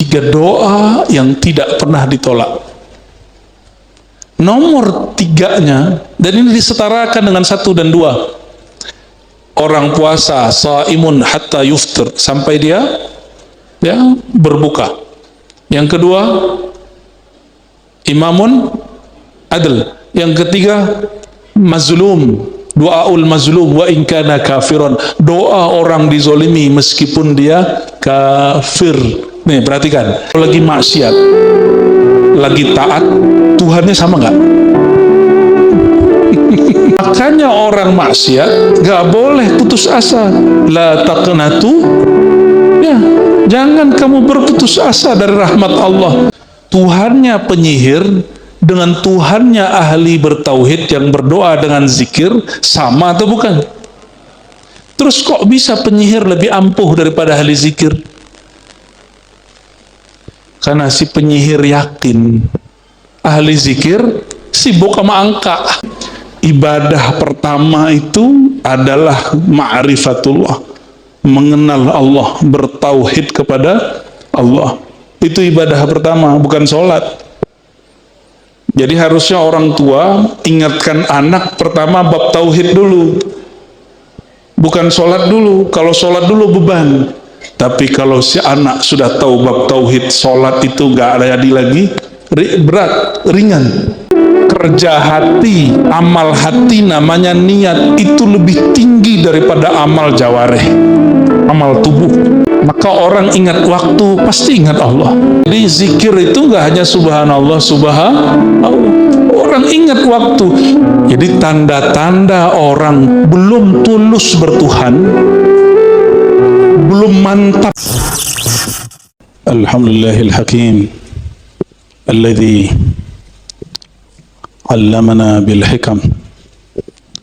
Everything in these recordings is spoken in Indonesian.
3 doa yang tidak pernah ditolak. Nomor 3-nya, dan ini disetarakan dengan 1 dan 2. Orang puasa, shaimun hatta yuftir, sampai dia berbuka. Yang kedua, imamun adl. Yang ketiga, mazlum, doaul mazlum wa in kana kafiron, doa orang dizolimi meskipun dia kafir. Nih perhatikan, kalau lagi maksiat, lagi taat, Tuhannya sama nggak? Makanya orang maksiat nggak boleh putus asa. La taqnatu, ya, jangan kamu berputus asa dari rahmat Allah. Tuhannya penyihir dengan Tuhannya ahli bertauhid yang berdoa dengan zikir sama atau bukan? Terus kok bisa penyihir lebih ampuh daripada ahli zikir? Karena si penyihir yakin, ahli zikir sibuk sama angka. Ibadah pertama itu adalah ma'rifatullah, mengenal Allah, bertauhid kepada Allah. Itu ibadah pertama, bukan sholat. Jadi harusnya orang tua ingatkan anak pertama bab tauhid dulu, bukan sholat dulu. Kalau sholat dulu beban, tapi kalau si anak sudah tahu bab tauhid, sholat itu gak ada lagi berat, ringan. Kerja hati, amal hati namanya niat, itu lebih tinggi daripada amal jawareh, amal tubuh. Maka orang ingat waktu, pasti ingat Allah. Jadi zikir itu gak hanya subhanallah, subhanallah, orang ingat waktu. Jadi tanda-tanda orang belum tulus bertuhan, belum mantap. Alhamdulillahil hakim alladzi allamana bil hikam.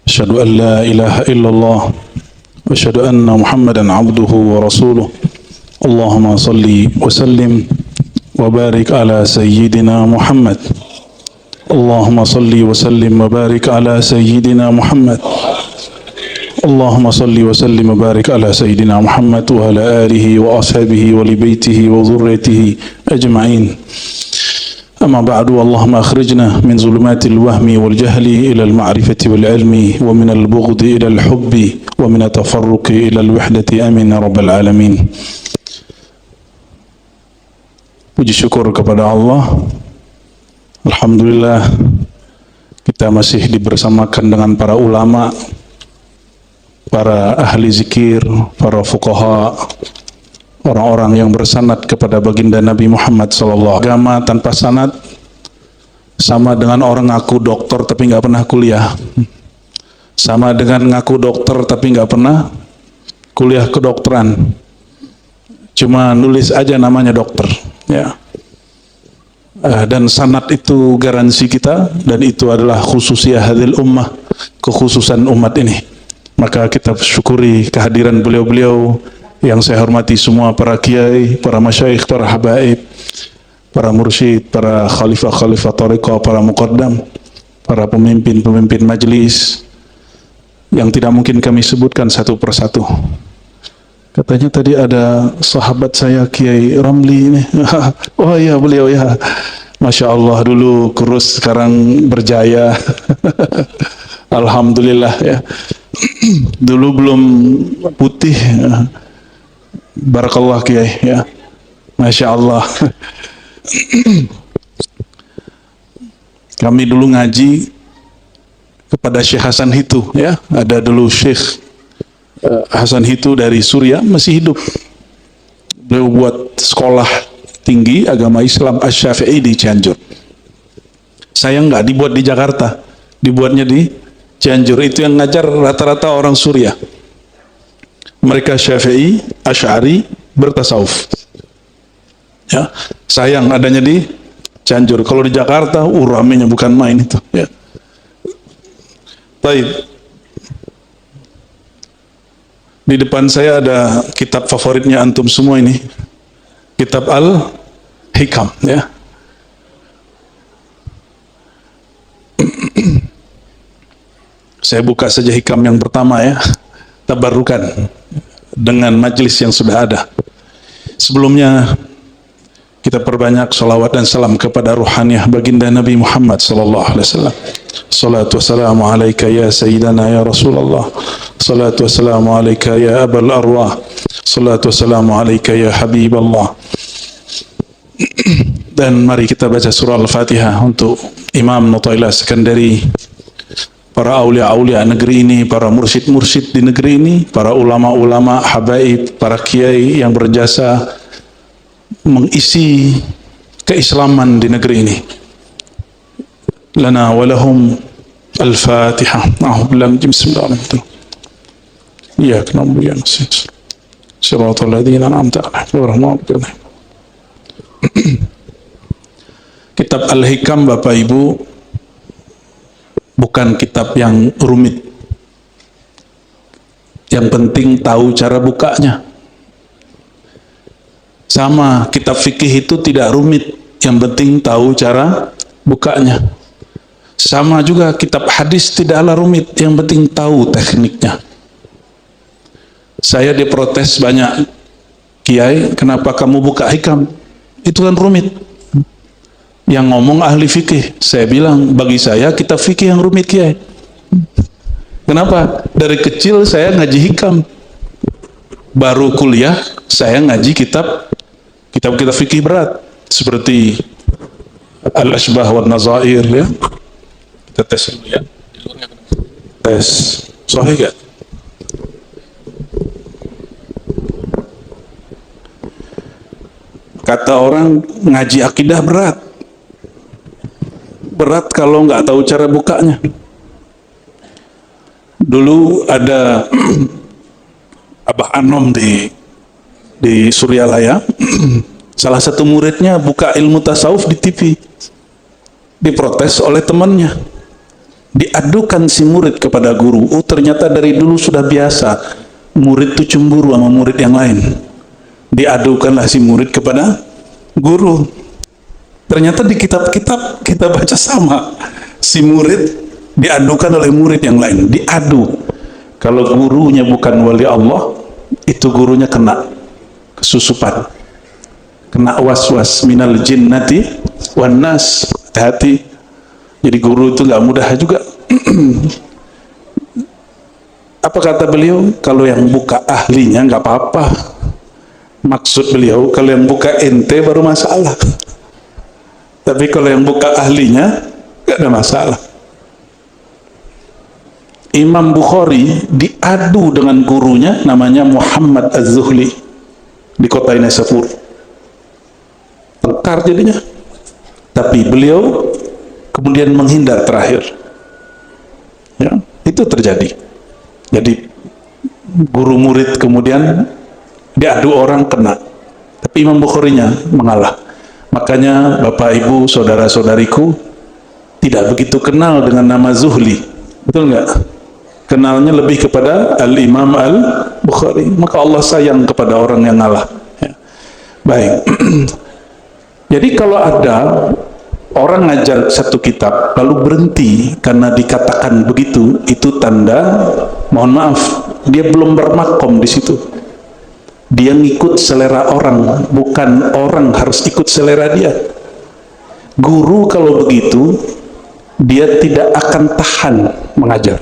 Asyhadu an la ilaha illallah wa asyhadu anna Muhammadan abduhu wa rasuluh. Allahumma salli wa sallim wa barik ala sayyidina Muhammad. Allahumma salli wa sallim wa barik ala sayyidina Muhammad. Allahumma salli wa sallim wa barik ala sayyidina Muhammad wa ala alihi wa ashabihi wa li baitihi wa dhurriyyatihi ajma'in. أما بعد اللهم أخرجنا من ظلمات الوهم والجهل إلى المعرفة والعلم ومن البغض إلى الحب ومن التفرق إلى الوحدة آمين يا رب العالمين. Puji syukur kepada Allah. Alhamdulillah kita masih dibersamakan dengan para ulama, para ahli zikir, para fuqaha, orang-orang yang bersanad kepada baginda Nabi Muhammad SAW. Agama tanpa sanad sama dengan orang ngaku dokter tapi nggak pernah kuliah, sama dengan ngaku dokter tapi nggak pernah kuliah kedokteran, cuma nulis aja namanya dokter, ya. Dan sanad itu garansi kita, dan itu adalah khususiyah hadil ummah, kekhususan umat ini. Maka kita syukuri kehadiran beliau-beliau yang saya hormati semua, para kiai, para masyayikh, para habaib, para mursyid, para khalifah-khalifah thariqah, para muqaddam, para pemimpin-pemimpin majlis yang tidak mungkin kami sebutkan satu persatu. Katanya tadi ada sahabat saya Kiai Ramli ini. Oh iya, beliau ya. Masya Allah, dulu kurus sekarang berjaya. Alhamdulillah ya. Dulu belum putih. Barakallah Kiai ya. Masya Allah. Kami dulu ngaji kepada Syekh Hasan Hitu ya. Ada dulu Syekh Hasan Hitu dari Suriah, masih hidup. Beliau buat sekolah tinggi agama Islam Asy-Syafi'i di Cianjur. Saya enggak, dibuat di Jakarta, dibuatnya di Cianjur. Itu yang ngajar rata-rata orang Suriah. Mereka Syafi'i, Asy'ari, bertasawuf. Ya, sayang adanya di Cianjur. Kalau di Jakarta, ramenya bukan main itu. Ya. Baik. Di depan saya ada kitab favoritnya antum semua ini, kitab Al-Hikam. Ya. Saya buka saja hikam yang pertama ya. Tabarrukan dengan majlis yang sudah ada. Sebelumnya Kita perbanyak salawat dan salam kepada ruhaniah baginda Nabi Muhammad sallallahu alaihi wasallam. Salatu wassalamu alaika ya sayyidana ya Rasulullah. Salatu wassalamu alaika ya abal arwah. Salatu wassalamu alaika ya habiballah. Dan mari kita baca surah Al-Fatihah untuk Imam Nutailah Sekandari, para aulia-aulia negeri ini, para mursyid-mursyid di negeri ini, para ulama-ulama, habaib, para kiai yang berjasa mengisi keislaman di negeri ini. Lana walahum al-Fatihah. Bismillahirrahmanirrahim. Iyyaka na'budu wa iyyaka nasta'in. Shiratal ladzina an'amta 'alaihim ghairil maghdubi 'alaihim. Kitab Al-Hikam, Bapak Ibu, bukan kitab yang rumit. Yang penting tahu cara bukanya. Sama, kitab fikih itu tidak rumit, yang penting tahu cara bukanya. Sama juga kitab hadis tidaklah rumit, yang penting tahu tekniknya. Saya diprotes banyak, kiai, kenapa kamu buka hikam? Itu kan rumit. Yang ngomong ahli fikih. Saya bilang, bagi saya kitab fikih yang rumit, kiai. Kenapa? Dari kecil saya ngaji hikam. Baru kuliah saya ngaji kitab fikih berat seperti Al-Ashbah wa Nazair, ya. Kita tes dulu, ya. Tes. Sahih gak? Kata orang ngaji akidah berat. Berat kalau nggak tahu cara bukanya. Dulu ada Abah Anom di Suryalaya, salah satu muridnya buka ilmu tasawuf di TV, diprotes oleh temannya, diadukan si murid kepada guru. Oh, ternyata dari dulu sudah biasa murid itu cemburu sama murid yang lain. Diadukanlah si murid kepada guru. Ternyata di kitab-kitab kita baca sama, si murid diadukan oleh murid yang lain, diadu. Kalau gurunya bukan wali Allah, itu gurunya kena kesusupan, kena was-was minal jinnati wan nas. Hati-hati. Jadi guru itu nggak mudah juga. Apa kata beliau? Kalau yang buka ahlinya nggak apa-apa. Maksud beliau, kalau yang buka ente baru masalah. Tapi kalau yang buka ahlinya nggak ada masalah. Imam Bukhari diadu dengan gurunya namanya Muhammad Az-Zuhli di kota Naisapur. Tengkar jadinya. Tapi beliau kemudian menghindar terakhir. Ya, itu terjadi. Jadi guru murid kemudian diadu orang kena. Tapi Imam Bukharinya mengalah. Makanya Bapak Ibu, saudara-saudariku tidak begitu kenal dengan nama Zuhli. Betul nggak? Kenalnya lebih kepada Al-Imam Al-Bukhari. Maka Allah sayang kepada orang yang ngalah. Ya. Baik. Jadi kalau ada orang ngajar satu kitab lalu berhenti karena dikatakan begitu, itu tanda, mohon maaf, dia belum bermakom di situ. Dia ngikut selera orang, bukan orang harus ikut selera dia. Guru kalau begitu, dia tidak akan tahan mengajar.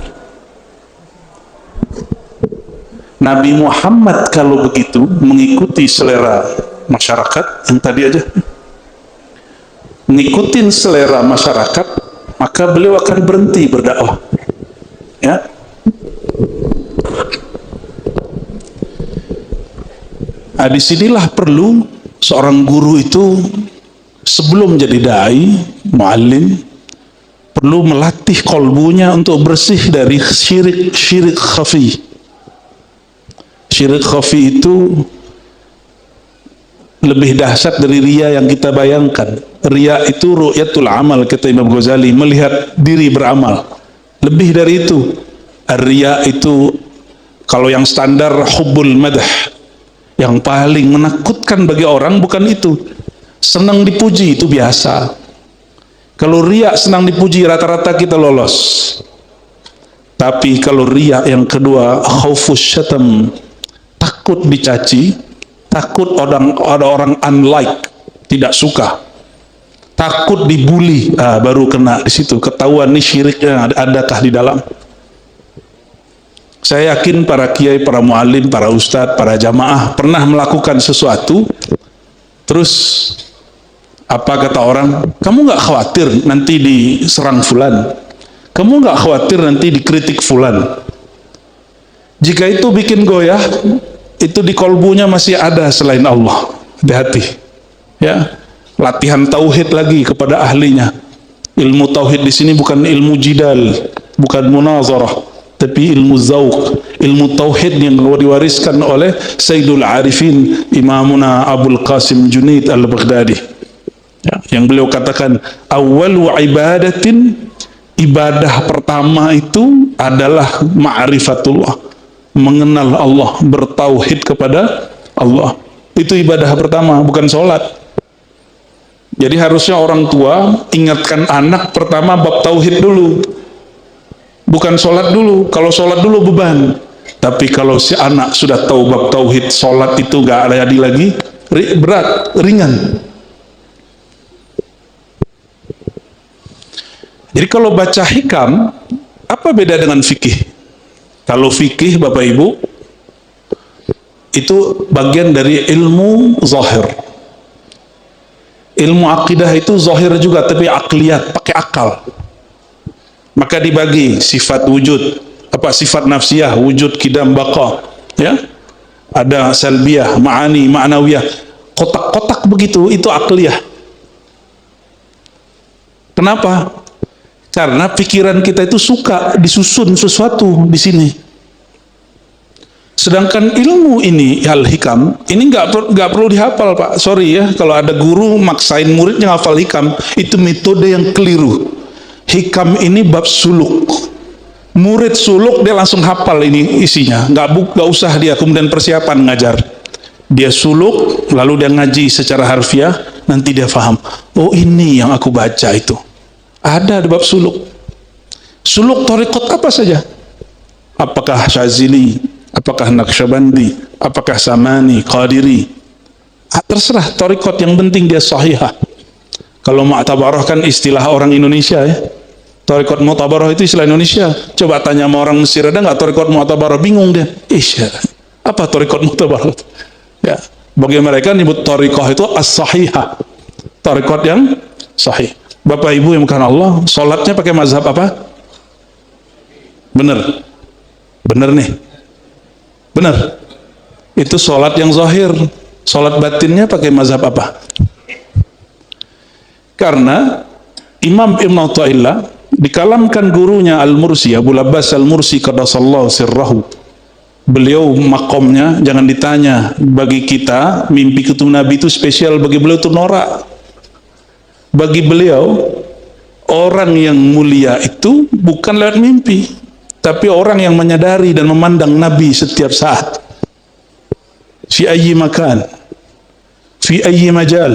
Nabi Muhammad kalau begitu mengikuti selera masyarakat yang tadi aja, ngikutin selera masyarakat, maka beliau akan berhenti berdakwah. Ya. Nah, disinilah perlu seorang guru itu sebelum jadi dai, muallim, perlu melatih kolbunya untuk bersih dari syirik khafi. Syirik khafi itu lebih dahsyat dari riya yang kita bayangkan. Riya itu ru'yatul amal, kata Imam Ghazali, melihat diri beramal. Lebih dari itu. Riya itu kalau yang standar hubbul madah, yang paling menakutkan bagi orang bukan itu. Senang dipuji itu biasa. Kalau riya senang dipuji rata-rata kita lolos. Tapi kalau riya yang kedua, khaufus syatam, takut dicaci, takut ada orang unlike, tidak suka, takut dibully, baru kena di situ, ketahuan nih syiriknya adakah di dalam. Saya yakin para kiai, para muallim, para ustadz, para jamaah pernah melakukan sesuatu, terus apa kata orang, kamu nggak khawatir nanti diserang fulan, kamu nggak khawatir nanti dikritik fulan. Jika itu bikin goyah, itu di kolbunya masih ada selain Allah. Hati-hati, ya. Latihan tauhid lagi kepada ahlinya. Ilmu tauhid di sini bukan ilmu jidal, bukan munazarah, tapi ilmu zauq, ilmu tauhid yang diwariskan oleh Sayyidul Arifin Imamuna Abul Qasim Junaid Al-Baghdadi, ya, yang beliau katakan awwalu ibadatin, ibadah pertama itu adalah ma'rifatullah, mengenal Allah, bertauhid kepada Allah. Itu ibadah pertama, bukan sholat. Jadi harusnya orang tua ingatkan anak pertama bab tauhid dulu, bukan sholat dulu. Kalau sholat dulu beban, tapi kalau si anak sudah tahu bab tauhid, sholat itu gak ada lagi berat, ringan. Jadi kalau baca hikam, apa beda dengan fikih? Kalau fikih Bapak Ibu, itu bagian dari ilmu zahir. Ilmu akidah itu zahir juga, tapi akliyat, pakai akal. Maka dibagi sifat wujud, apa sifat nafsiyah, wujud, kidam, baqa, ya. Ada salbiyah, ma'ani, ma'nawiyah. Kotak-kotak begitu, itu akliyah. Kenapa? Karena pikiran kita itu suka disusun sesuatu di sini. Sedangkan ilmu ini, al-hikam, ini nggak perlu dihafal, Pak. Sorry ya, kalau ada guru maksain muridnya hafal hikam, itu metode yang keliru. Hikam ini bab suluk. Murid suluk dia langsung hafal ini isinya, nggak usah dia kemudian persiapan ngajar. Dia suluk, lalu dia ngaji secara harfiah, nanti dia faham. Oh ini yang aku baca itu. Ada di bab suluk. Suluk thariqat apa saja? Apakah Syazili, apakah Naqsyabandi, apakah Samani, Qadiri, terserah thariqat, yang penting dia sahihah. Kalau mu'tabarah kan istilah orang Indonesia ya. Thariqat mu'tabarah itu istilah Indonesia. Coba tanya sama orang Mesir, ada nggak thariqat mu'tabarah? Bingung dia. Apa thariqat mu'tabarah? Ya, bagi mereka nyebut thariqah itu as-sahihah, thariqat yang sahih. Bapak Ibu yang bukan Allah, sholatnya pakai mazhab apa? Bener, bener nih, bener. Itu sholat yang zahir. Sholat batinnya pakai mazhab apa? Karena Imam Ibn Athaillah dikalamkan gurunya Al-Mursi, Abu Abbas Al-Mursi qaddasallahu sirrahu. Beliau makomnya jangan ditanya. Bagi kita mimpi ketemu Nabi itu spesial, bagi beliau itu norak. Bagi beliau, orang yang mulia itu bukan lewat mimpi, tapi orang yang menyadari dan memandang Nabi setiap saat. Fi ayyi makan, fi ayyi majal,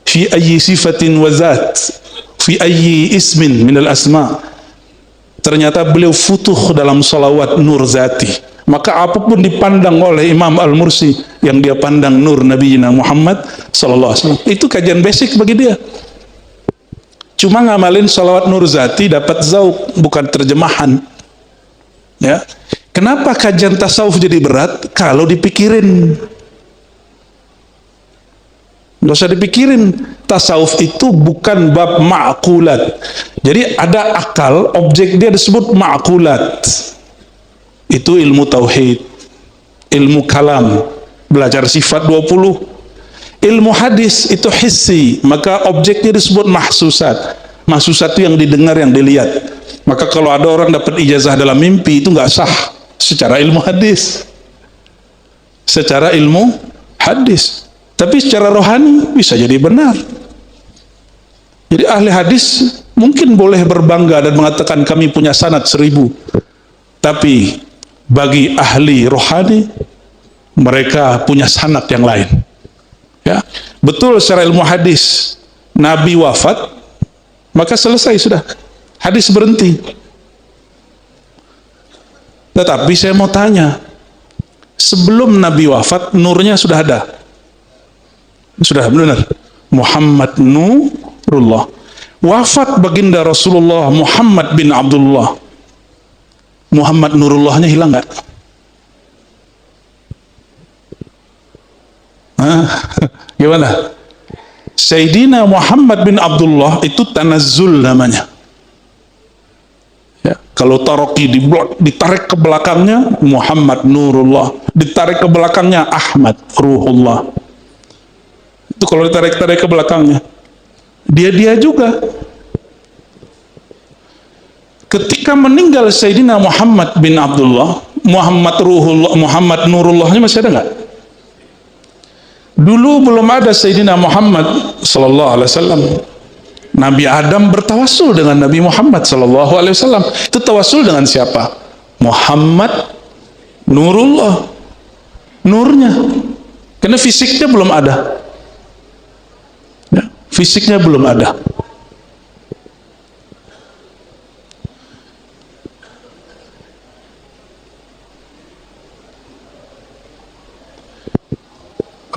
fi ayyi sifatin wa zat, fi ayyi ismin minal asma. Ternyata beliau futuh dalam salawat nur zati. Maka apapun dipandang oleh Imam Al-Mursi, yang dia pandang nur Nabi Muhammad sallallahu alaihi wasallam. Itu kajian basic bagi dia. Cuma ngamalin salawat nur zati dapat zauq, bukan terjemahan. Ya. Kenapa kajian tasawuf jadi berat? Kalau dipikirin. Nggak usah dipikirin. Tasawuf itu bukan bab ma'kulat. Jadi ada akal, objek dia disebut ma'kulat. Itu ilmu tauhid, ilmu kalam, belajar sifat 20. Ilmu hadis itu hissi, maka objeknya disebut mahsusat. Mahsusat itu yang didengar, yang dilihat. Maka kalau ada orang dapat ijazah dalam mimpi, itu nggak sah secara ilmu hadis. Secara ilmu hadis. Tapi secara rohani bisa jadi benar. Jadi ahli hadis mungkin boleh berbangga dan mengatakan kami punya sanad 1000. Tapi bagi ahli rohani, mereka punya sanad yang lain. Ya, betul secara ilmu hadis Nabi wafat, maka selesai sudah, hadis berhenti. Tetapi saya mau tanya, sebelum Nabi wafat nurnya sudah ada? Sudah benar. Muhammad Nurullah. Wafat baginda Rasulullah Muhammad bin Abdullah. Muhammad Nurullahnya hilang nggak? Gimana? Sayyidina Muhammad bin Abdullah itu tanazzul namanya. Ya, kalau taroki ditarik ke belakangnya Muhammad Nurullah, ditarik ke belakangnya Ahmad Ruhullah. Itu kalau ditarik-tarik ke belakangnya. Dia juga. Ketika meninggal Sayyidina Muhammad bin Abdullah, Muhammad Ruhullah, Muhammad Nurullahnya masih ada nggak? Dulu belum ada Sayyidina Muhammad sallallahu alaihi wasallam. Nabi Adam bertawassul dengan Nabi Muhammad sallallahu alaihi wasallam. Itu tawassul dengan siapa? Muhammad Nurullah. Nurnya. Karena fisiknya belum ada. Ya, fisiknya belum ada.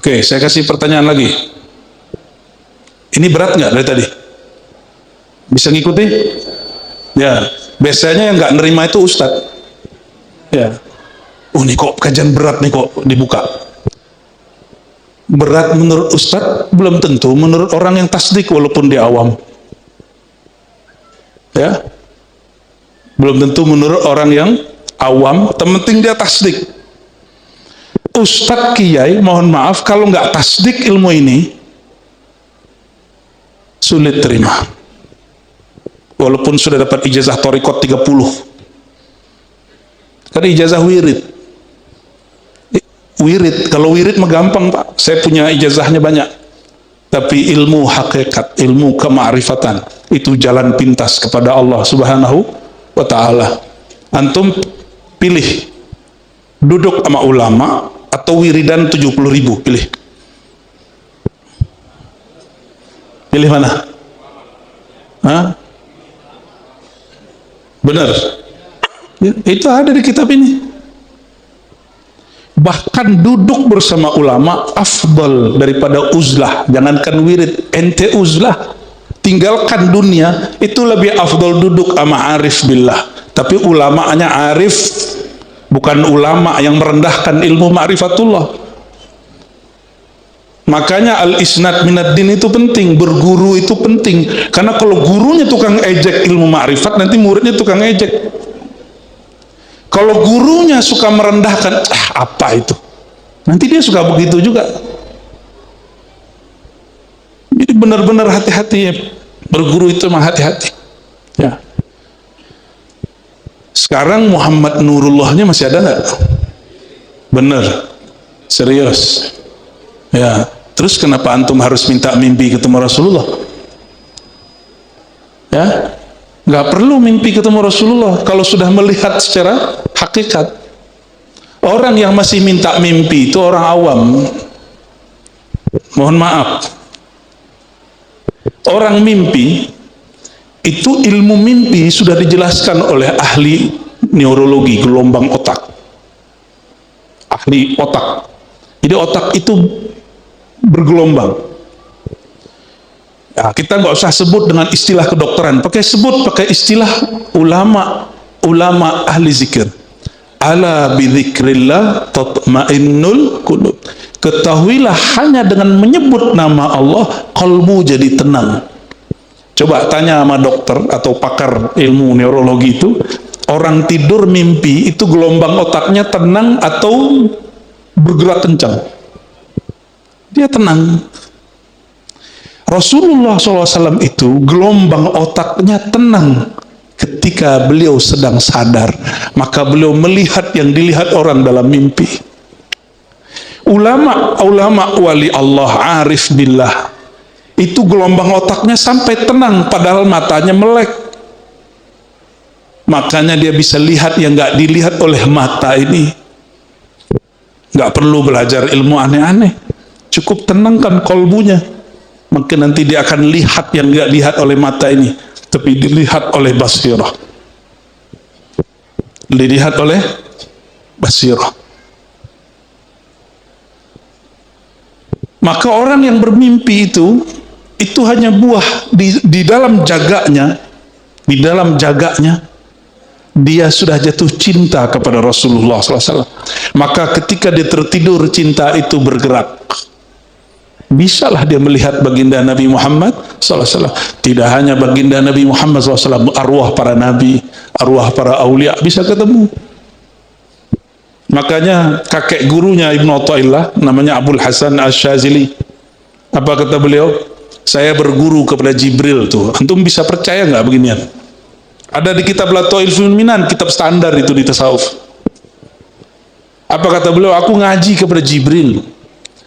Oke, saya kasih pertanyaan lagi. Ini berat nggak dari tadi? Bisa ngikuti? Ya, biasanya yang nggak nerima itu Ustadz. Ya, ini kok kajian berat nih kok dibuka. Berat menurut Ustadz belum tentu menurut orang yang tasdik walaupun dia awam. Ya, belum tentu menurut orang yang awam. Penting dia tasdik. Ustadz Kiai, mohon maaf kalau nggak tasdik ilmu ini sulit terima. Walaupun sudah dapat ijazah thariqat 30. Kan ijazah wirid. Wirid, kalau wirid mah gampang Pak. Saya punya ijazahnya banyak. Tapi ilmu hakikat, ilmu kema'rifatan, itu jalan pintas kepada Allah Subhanahu wa ta'ala. Antum pilih duduk sama ulama atau wiridan 70.000, pilih. Pilih mana? Hah? Benar. Ya, itu ada di kitab ini. Bahkan duduk bersama ulama afdal daripada uzlah. Jangankan wirid, ente uzlah, tinggalkan dunia, itu lebih afdal duduk sama arif billah. Tapi ulamanya arif, bukan ulama yang merendahkan ilmu ma'rifatullah. Makanya al-isnad minad din itu penting, berguru itu penting. Karena kalau gurunya tukang ejek ilmu ma'rifat, nanti muridnya tukang ejek. Kalau gurunya suka merendahkan, apa itu? Nanti dia suka begitu juga. Jadi benar-benar hati-hati ya. Berguru itu mah hati-hati. Ya. Sekarang Muhammad Nurullahnya masih ada nggak? Bener, serius. Ya, terus kenapa antum harus minta mimpi ketemu Rasulullah? Ya, nggak perlu mimpi ketemu Rasulullah kalau sudah melihat secara hakikat. Orang yang masih minta mimpi itu orang awam. Mohon maaf. Orang mimpi itu, ilmu mimpi sudah dijelaskan oleh ahli neurologi, gelombang otak, ahli otak. Jadi otak itu bergelombang. Ya, kita nggak usah sebut dengan istilah kedokteran, pakai istilah ulama ahli zikir. Ala bidzikrillah tatmainnul qulub. Ketahuilah hanya dengan menyebut nama Allah kalbu jadi tenang. Coba tanya sama dokter atau pakar ilmu neurologi itu, orang tidur mimpi itu gelombang otaknya tenang atau bergerak kencang? Dia tenang. Rasulullah SAW itu gelombang otaknya tenang ketika beliau sedang sadar. Maka beliau melihat yang dilihat orang dalam mimpi. Ulama wali Allah, arif billah, itu gelombang otaknya sampai tenang padahal matanya melek. Makanya dia bisa lihat yang nggak dilihat oleh mata ini. Nggak perlu belajar ilmu aneh-aneh, cukup tenangkan kolbunya, maka nanti dia akan lihat yang nggak lihat oleh mata ini, tapi dilihat oleh basirah, dilihat oleh basirah. Maka orang yang bermimpi itu itu hanya buah di dalam jaganya, dia sudah jatuh cinta kepada Rasulullah SAW. Maka ketika dia tertidur, cinta itu bergerak. Bisalah dia melihat baginda Nabi Muhammad SAW. Tidak hanya baginda Nabi Muhammad SAW, arwah para nabi, arwah para aulia bisa ketemu. Makanya kakek gurunya Ibnu Athaillah namanya Abul Hasan Asy-Syadzili. Apa kata beliau? Saya berguru kepada Jibril tuh. Antum bisa percaya nggak beginian? Ada di kitab Lataiful Minan, kitab standar itu di tasawuf. Apa kata beliau? Aku ngaji kepada Jibril,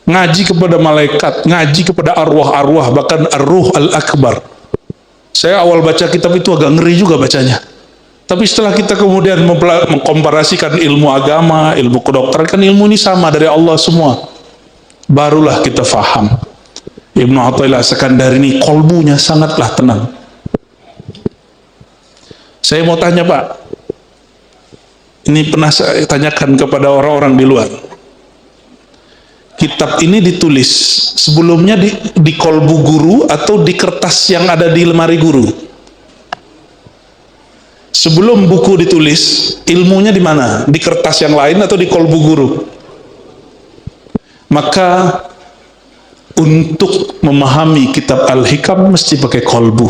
ngaji kepada malaikat, ngaji kepada arwah-arwah, bahkan ar-ruh al-akbar. Saya awal baca kitab itu agak ngeri juga bacanya. Tapi setelah kita kemudian mengkomparasikan ilmu agama, ilmu kedokteran, kan ilmu ini sama dari Allah semua. Barulah kita faham. Ibnu Athaillah Sekandari ini kolbunya sangatlah tenang. Saya mau tanya Pak, ini pernah saya tanyakan kepada orang-orang di luar. Kitab ini ditulis sebelumnya di kolbu guru atau di kertas yang ada di lemari guru? Sebelum buku ditulis, ilmunya di mana? Di kertas yang lain atau di kolbu guru? Maka untuk memahami kitab Al-Hikam mesti pakai kolbu.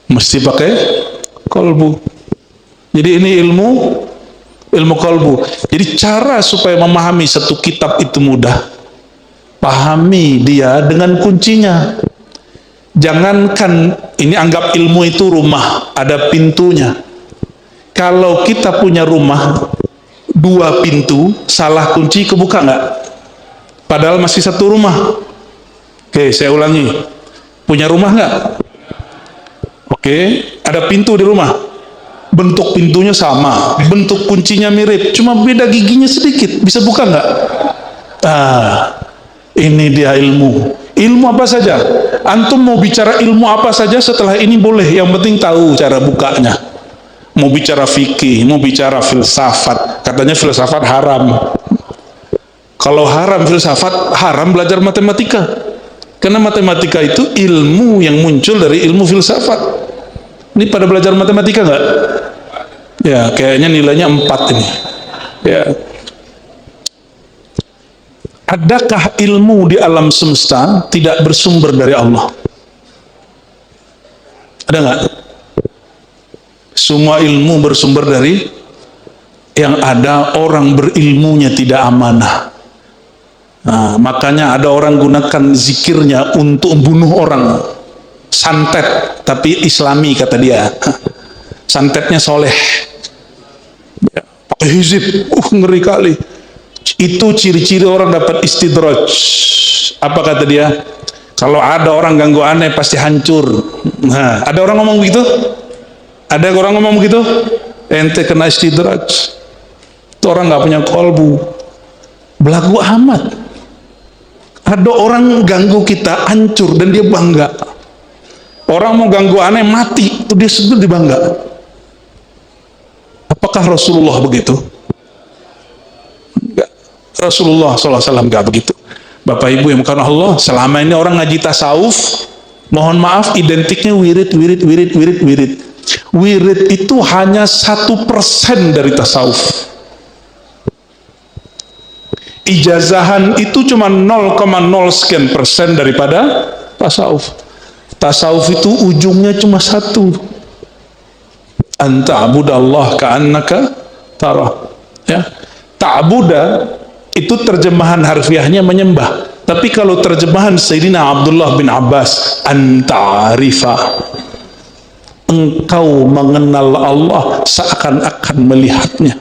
Mesti pakai kolbu. Jadi ini ilmu kolbu. Jadi cara supaya memahami satu kitab itu mudah. Pahami dia dengan kuncinya. Jangankan ini, anggap ilmu itu rumah, ada pintunya. Kalau kita punya rumah 2 pintu, salah kunci kebuka nggak? Padahal masih satu rumah. Oke, saya ulangi. Punya rumah nggak? Oke, ada pintu di rumah. Bentuk pintunya sama, bentuk kuncinya mirip, cuma beda giginya sedikit. Bisa buka nggak? Ini dia ilmu. Ilmu apa saja. Antum mau bicara ilmu apa saja setelah ini boleh. Yang penting tahu cara bukanya. Mau bicara fikih, mau bicara filsafat. Katanya filsafat haram. Kalau haram filsafat, haram belajar matematika. Karena matematika itu ilmu yang muncul dari ilmu filsafat. Ini pada belajar matematika nggak? Ya, kayaknya nilainya 4 ini. Ya. Adakah ilmu di alam semesta tidak bersumber dari Allah? Ada nggak? Semua ilmu bersumber dari yang ada. Orang berilmunya tidak amanah. Nah, makanya ada orang gunakan zikirnya untuk bunuh orang. Santet, tapi islami kata dia. Santetnya soleh. Pakai hizib, ngeri kali. Itu ciri-ciri orang dapat istidraj. Apa kata dia? Kalau ada orang ganggu aneh pasti hancur. Nah, ada orang ngomong begitu? Ada orang ngomong begitu? Ente kena istidraj. Itu orang nggak punya kolbu. Belagu amat. Ada orang ganggu kita hancur dan dia bangga. Orang mau ganggu aneh mati, itu dia sebut dibangga. Apakah Rasulullah begitu? Enggak. Rasulullah SAW enggak begitu. Bapak Ibu yang bukan Allah, selama ini orang ngaji tasawuf, mohon maaf, identiknya wirid. Wirid itu hanya 1% dari tasawuf. Ijazahan itu cuma 0,0 sekian persen daripada tasawuf. Tasawuf itu ujungnya cuma 1. Anta abudallah ka'annaka tarah. Ya. Ta'buda itu terjemahan harfiahnya menyembah. Tapi kalau terjemahan Sayyidina Abdullah bin Abbas, anta'arifa, engkau mengenal Allah seakan-akan melihatnya.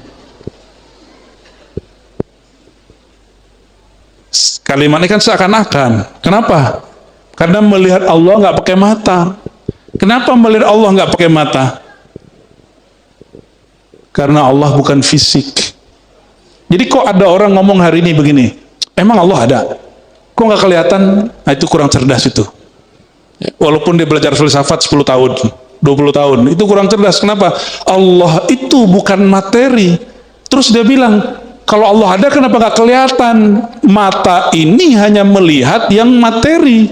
Kalimat ini kan seakan-akan. Kenapa? Karena melihat Allah nggak pakai mata. Kenapa melihat Allah nggak pakai mata? Karena Allah bukan fisik. Jadi kok ada orang ngomong hari ini begini, emang Allah ada? Kok nggak kelihatan? Nah, itu kurang cerdas itu. Walaupun dia belajar filsafat 10 tahun, 20 tahun, itu kurang cerdas. Kenapa? Allah itu bukan materi. Terus dia bilang, kalau Allah ada kenapa nggak kelihatan? Mata ini hanya melihat yang materi.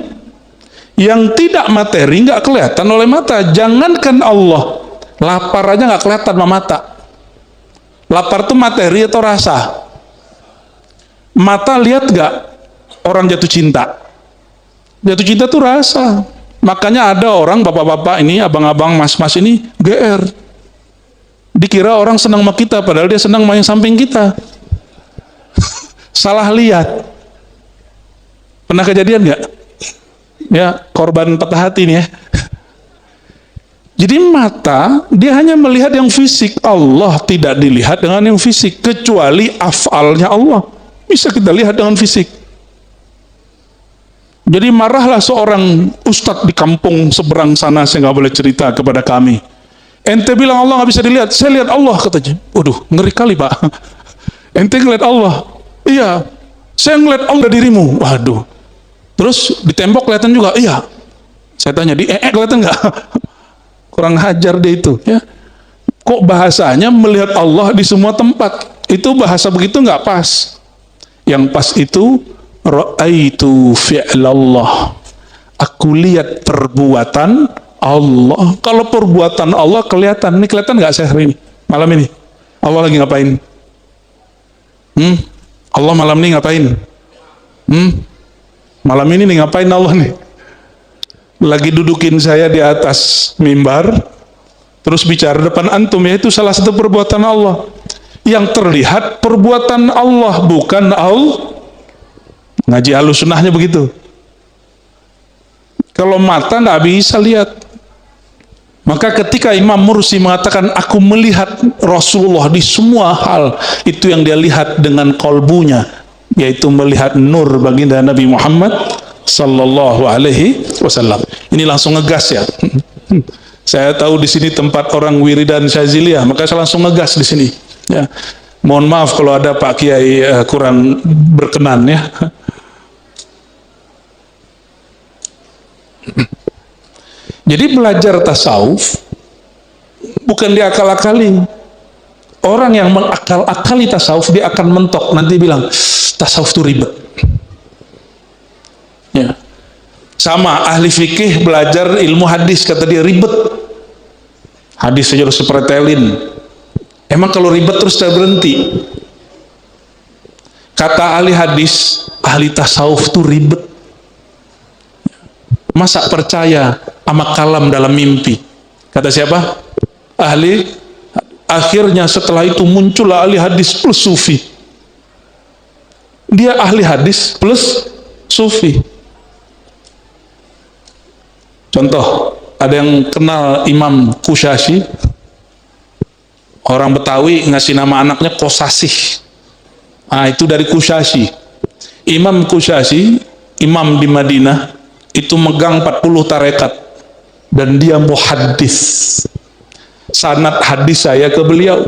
Yang tidak materi nggak kelihatan oleh mata. Jangankan Allah, lapar aja nggak kelihatan sama mata. Lapar itu materi atau rasa? Mata lihat nggak orang jatuh cinta? Jatuh cinta itu rasa. Makanya ada orang, bapak-bapak ini, abang-abang, mas-mas ini GR. Dikira orang senang sama kita, padahal dia senang main samping kita. Salah lihat. Pernah kejadian nggak? Ya, korban patah hati nih ya. Jadi mata, dia hanya melihat yang fisik. Allah tidak dilihat dengan yang fisik, kecuali af'alnya Allah. Bisa kita lihat dengan fisik. Jadi marahlah seorang ustadz di kampung seberang sana, saya nggak boleh cerita kepada kami. Ente bilang Allah nggak bisa dilihat, saya lihat Allah katanya. Waduh, ngeri kali pak. Ente ngeliat Allah? Iya, saya ngeliat Allah dirimu. Waduh. Terus di tembok kelihatan juga? Iya. Saya tanya, di kelihatan nggak? Kurang hajar dia itu. Ya. Kok bahasanya melihat Allah di semua tempat? Itu bahasa begitu nggak pas. Yang pas itu, ra'aitu fi'lallah. Aku lihat perbuatan Allah. Kalau perbuatan Allah kelihatan. Ini kelihatan nggak saya hari ini? Malam ini? Allah lagi ngapain? Allah malam ini ngapain? Malam ini nih ngapain Allah nih? Lagi dudukin saya di atas mimbar, terus bicara depan antum, ya itu salah satu perbuatan Allah. Yang terlihat perbuatan Allah, bukan Allah. Ngaji Ahlus Sunnahnya begitu. Kalau mata nggak bisa lihat. Maka ketika Imam Mursi mengatakan aku melihat Rasulullah di semua hal, itu yang dia lihat dengan kolbunya, yaitu melihat nur baginda Nabi Muhammad sallallahu alaihi wasallam. Ini langsung ngegas ya. Saya tahu di sini tempat orang wiridan Syaziliyah, maka saya langsung ngegas di sini. Ya. Mohon maaf kalau ada Pak Kiai kurang berkenan ya. Jadi belajar tasawuf bukan diakal-akali. Orang yang mengakal-akali tasawuf, dia akan mentok, nanti bilang tasawuf itu ribet. Ya. Sama ahli fikih belajar ilmu hadis, kata dia ribet. Hadis saja harus sepretelin. Emang kalau ribet terus saya berhenti. Kata ahli hadis, ahli tasawuf itu ribet. Masa percaya sama kalam dalam mimpi? Kata siapa? Ahli. Akhirnya setelah itu muncullah ahli hadis plus sufi. Dia ahli hadis plus sufi. Contoh, ada yang kenal Imam Kusyasy? Orang Betawi ngasih nama anaknya Kosasih. Itu dari Kusyasy. Imam Kusyasy, imam di Madinah, itu megang 40 tarekat dan dia muhaddis. Sanad hadis saya ke beliau.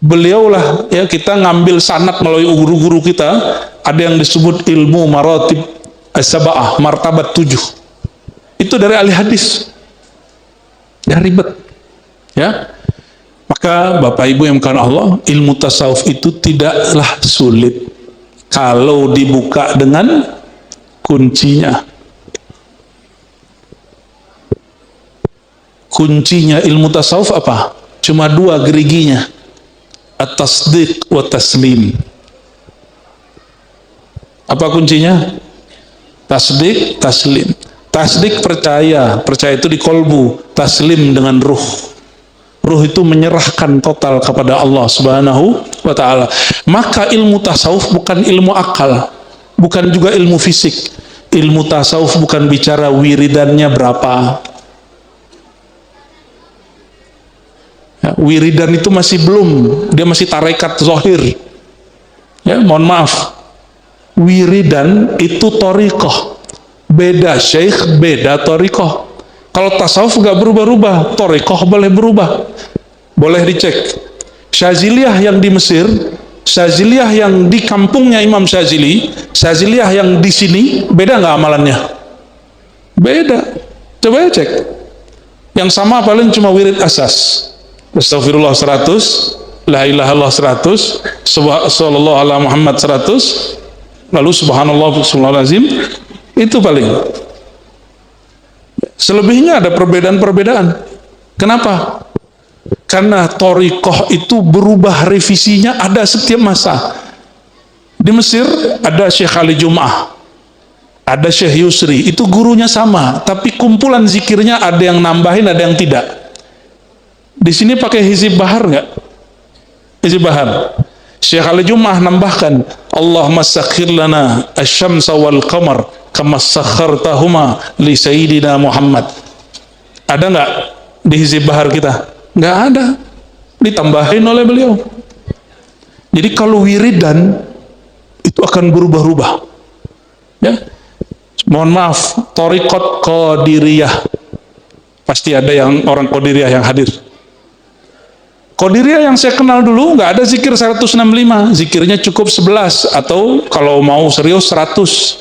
Beliaulah ya, kita ngambil sanad melalui guru-guru kita, ada yang disebut ilmu maratib as-sab'ah, martabat 7. Itu dari ahli hadis. Ya ribet. Ya. Maka Bapak Ibu yang bukan Allah, ilmu tasawuf itu tidaklah sulit kalau dibuka dengan kuncinya. Kuncinya ilmu tasawuf apa? Cuma 2 geriginya. At-tasdiq wa taslim. Apa kuncinya? Tasdiq, taslim. Tasdiq percaya, percaya itu di kolbu. Taslim dengan ruh. Ruh itu menyerahkan total kepada Allah Subhanahu wa ta'ala. Maka ilmu tasawuf bukan ilmu akal, bukan juga ilmu fisik. Ilmu tasawuf bukan bicara wiridannya berapa. Ya, wiridan itu masih belum, dia masih tarekat zahir. Ya, mohon maaf. Wiridan itu thariqah. Beda syekh, beda thariqah. Kalau tasawuf nggak berubah-ubah, thariqah boleh berubah. Boleh dicek. Syaziliyah yang di Mesir, Syaziliyah yang di kampungnya Imam Syazili, Syaziliyah yang di sini, beda nggak amalannya? Beda. Coba ya cek. Yang sama paling cuma wirid asas. Astagfirullah 100, la ilaha illallah 100, sallallahu ala Muhammad 100, Lalu subhanallah, subhanallahazim, itu paling. Selebihnya ada perbedaan-perbedaan. Kenapa? Karena thariqah itu berubah, revisinya ada setiap masa. Di Mesir ada Syekh Ali Jum'ah, ada Syekh Yusri, itu gurunya sama, tapi kumpulan zikirnya ada yang nambahin, ada yang tidak. Di sini pakai hizib bahar nggak? Hizib bahar. Syekh Ali Jum'ah nambahkan, Allahumma sakhir lana asy-syamsa wal qamar kama sakhartahuma li sayyidina Muhammad. Ada nggak di hizib bahar kita? Nggak ada. Ditambahin oleh beliau. Jadi kalau wiridan itu akan berubah-ubah. Ya. Mohon maaf, thariqat Qadiriyah. Pasti ada yang orang Qadiriyah yang hadir. Qadiriyah yang saya kenal dulu nggak ada zikir 165, zikirnya cukup 11 atau kalau mau serius 100.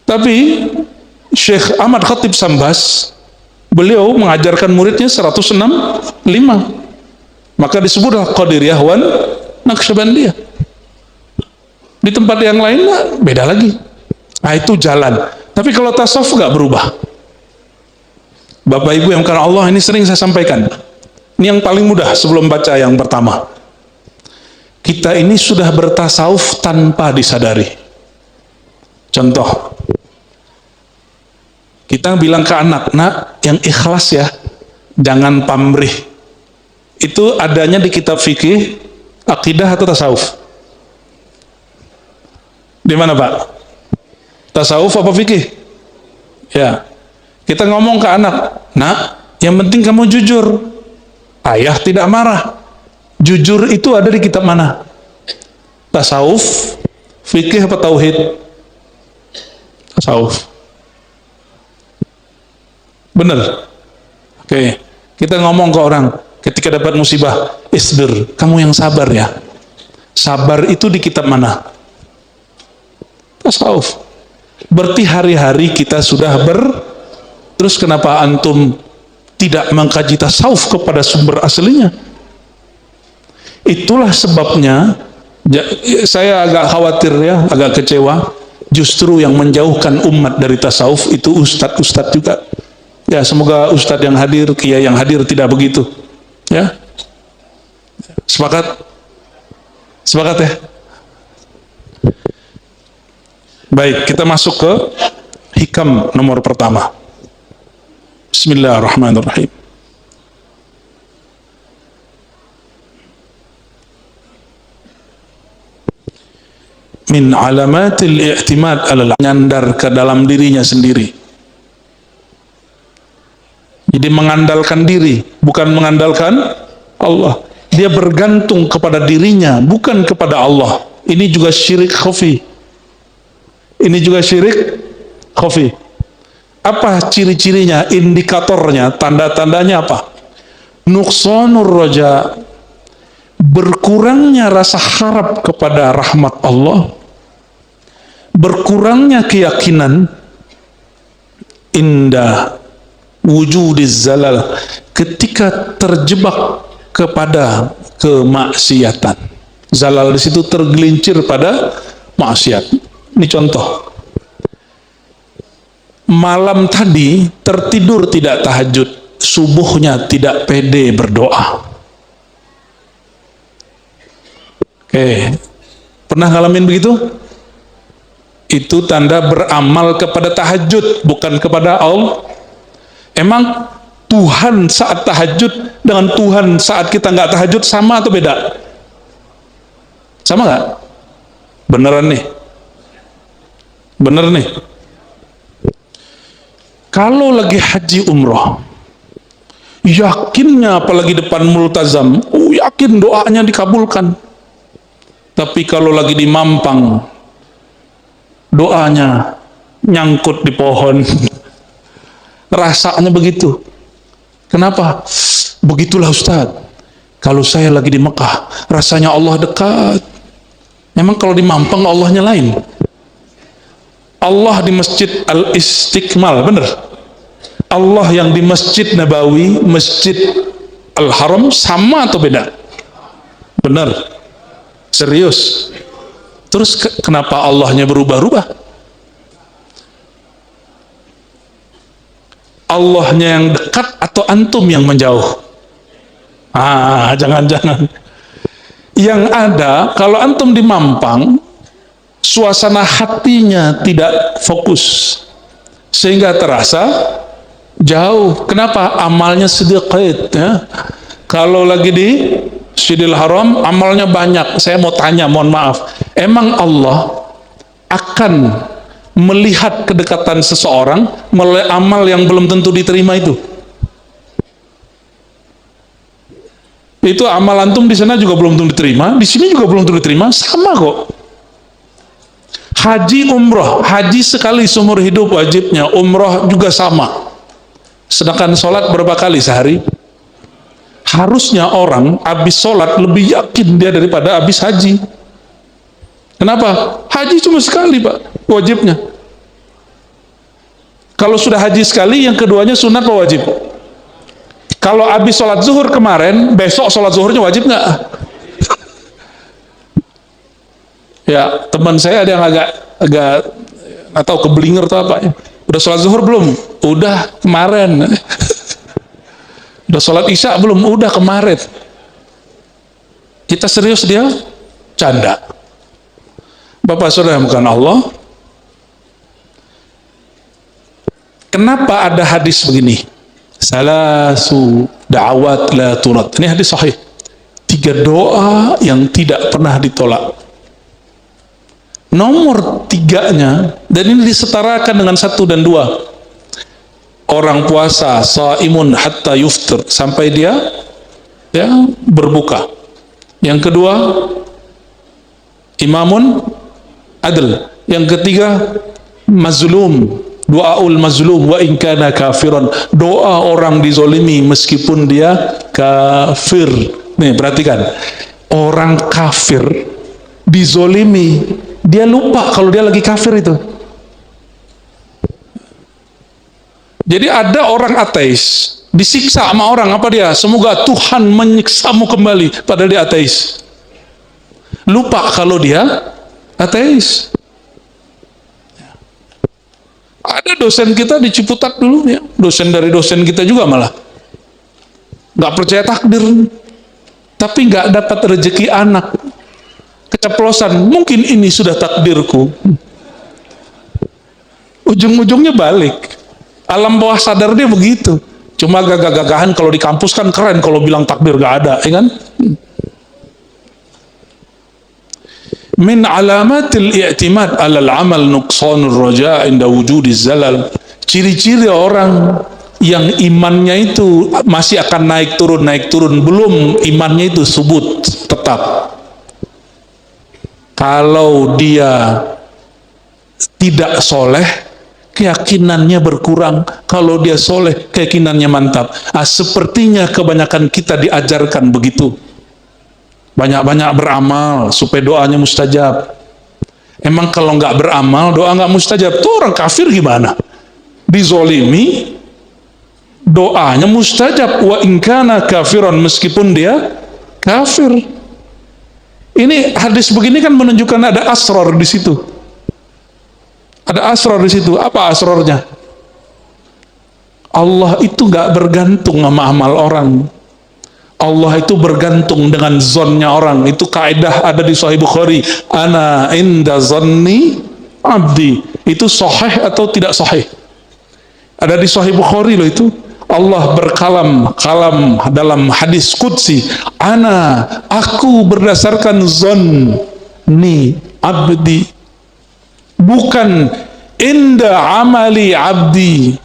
Tapi Syekh Ahmad Khatib Sambas, beliau mengajarkan muridnya 165. Maka disebutlah Qadiriyah wan Naqsyabandiyah. Di tempat yang lain beda lagi. Nah itu jalan. Tapi kalau tasawuf nggak berubah. Bapak Ibu yang karena Allah, ini sering saya sampaikan. Ini yang paling mudah sebelum baca yang pertama. Kita ini sudah bertasawuf tanpa disadari. Contoh, kita bilang ke anak, nak yang ikhlas ya, jangan pamrih. Itu adanya di kitab fikih, akidah atau tasawuf? Di mana Pak? Tasawuf apa fikih? Ya, kita ngomong ke anak, nak, yang penting kamu jujur. Ayah tidak marah. Jujur itu ada di kitab mana? Tasawuf, fikih apa tauhid? Tasawuf. Benar. Oke. Kita ngomong ke orang ketika dapat musibah, isbir, kamu yang sabar ya. Sabar itu di kitab mana? Tasawuf. Berarti hari-hari kita sudah terus kenapa antum tidak mengkaji tasawuf kepada sumber aslinya? Itulah sebabnya saya agak khawatir ya, agak kecewa. Justru yang menjauhkan umat dari tasawuf itu ustadz-ustadz juga. Ya semoga ustadz yang hadir, kiai yang hadir tidak begitu. Ya, sepakat? Sepakat ya? Baik, kita masuk ke hikam nomor pertama. Bismillahirrahmanirrahim. Min alamatil i'timad alal nyandar ke dalam dirinya sendiri. Jadi mengandalkan diri, bukan mengandalkan Allah. Dia bergantung kepada dirinya, bukan kepada Allah. Ini juga syirik khafi. Ini juga syirik khafi. Apa ciri-cirinya, indikatornya, tanda-tandanya apa? Nuqsanur raja, berkurangnya rasa harap kepada rahmat Allah, berkurangnya keyakinan, indah wujudiz zalal, ketika terjebak kepada kemaksiatan. Zalal di situ tergelincir pada maksiat. Ini contoh. Malam tadi tertidur tidak tahajud, subuhnya tidak pede berdoa. Oke, pernah ngalamin begitu? Itu tanda beramal kepada tahajud, bukan kepada Allah. Emang Tuhan saat tahajud dengan Tuhan saat kita nggak tahajud sama atau beda? Sama nggak? Beneran nih? Bener nih? Kalau lagi haji umroh, yakinnya apalagi depan multazam, yakin doanya dikabulkan. Tapi kalau lagi di Mampang, doanya nyangkut di pohon. Rasanya begitu. Kenapa? Begitulah Ustaz. Kalau saya lagi di Mekah, rasanya Allah dekat. Memang kalau di Mampang Allahnya lain. Allah di Masjid Al-Istiqmal, benar? Allah yang di Masjid Nabawi, Masjid Al-Haram sama atau beda? Benar. Serius. Terus kenapa Allahnya berubah-ubah? Allahnya yang dekat atau antum yang menjauh? Jangan-jangan. Yang ada, kalau antum di Mampang, suasana hatinya tidak fokus, sehingga terasa jauh. Kenapa? Amalnya sedikit, ya. Kalau lagi di Masjidil Haram, amalnya banyak. Saya mau tanya, mohon maaf, emang Allah akan melihat kedekatan seseorang melalui amal yang belum tentu diterima itu? Itu amal antum di sana juga belum tentu diterima, di sini juga belum tentu diterima, sama kok. Haji umroh, haji sekali seumur hidup wajibnya, umroh juga sama. Sedangkan sholat berapa kali sehari? Harusnya orang habis sholat lebih yakin dia daripada habis haji. Kenapa? Haji cuma sekali, Pak, wajibnya. Kalau sudah haji sekali, yang keduanya sunat atau wajib? Kalau habis sholat zuhur kemarin, besok sholat zuhurnya wajib nggak? Ya, teman saya ada yang agak atau keblinger atau apa ya. Udah sholat zuhur belum? Udah kemarin. Udah sholat isya belum? Udah kemarin. Kita serius, dia canda. Bapak saudara bukan Allah. Kenapa ada hadis begini? Salasu da'awat la turad. Ini hadis sahih. 3 doa yang tidak pernah ditolak. Nomor 3-nya, dan ini disetarakan dengan 1 dan 2. Orang puasa, shaimun hatta yuftir, sampai dia berbuka. Yang kedua, imamun adl. Yang ketiga, mazlum, doaul mazlum wa in kana kafiran, doa orang dizolimi meskipun dia kafir. Nih, perhatikan, orang kafir dizolimi, dia lupa kalau dia lagi kafir itu. Jadi ada orang ateis disiksa sama orang, apa dia? Semoga Tuhan menyiksamu kembali, padahal dia ateis. Lupa kalau dia ateis. Ada dosen kita di Ciputat dulu, ya, dosen dari dosen kita juga malah nggak percaya takdir, tapi nggak dapat rezeki anak, keceplosan, mungkin ini sudah takdirku. Ujung-ujungnya balik. Alam bawah sadar dia begitu. Cuma gagah-gagahan kalau di kampus kan keren kalau bilang takdir gak ada, ya kan? Min alamatil i'timad alal amal nuqsanur raja' inda wujudiz zalal. Ciri-ciri orang yang imannya itu masih akan naik turun, belum imannya itu subut, tetap. Kalau dia tidak soleh, keyakinannya berkurang. Kalau dia soleh, keyakinannya mantap. Sepertinya kebanyakan kita diajarkan begitu. Banyak-banyak beramal supaya doanya mustajab. Emang kalau nggak beramal, doa nggak mustajab? Tuh orang kafir gimana? Dizolimi, doanya mustajab. Wa in kana kafiran, meskipun dia kafir. Ini hadis begini kan menunjukkan ada asrar di situ. Ada asrar di situ. Apa asrarnya? Allah itu nggak bergantung sama amal orang. Allah itu bergantung dengan zonnya orang. Itu kaidah ada di Sahih Bukhari. Ana inda zanni abdi. Itu sahih atau tidak sahih? Ada di Sahih Bukhari loh itu. Allah berkalam dalam hadis qudsi. Aku berdasarkan zanni abdi. Bukan inda amali abdi.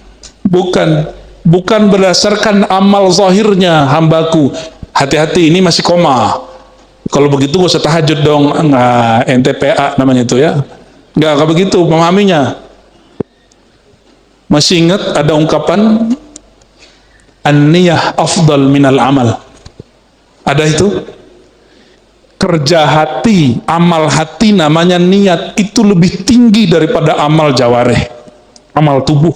Bukan berdasarkan amal zahirnya hambaku. Hati-hati, ini masih koma. Kalau begitu gak usah tahajud dong. Nggak, NTPA namanya itu ya. Nggak begitu memahaminya. Masih ingat ada ungkapan an-niyah afdal minal amal. Ada itu? Kerja hati, amal hati namanya niat, itu lebih tinggi daripada amal jawareh, amal tubuh.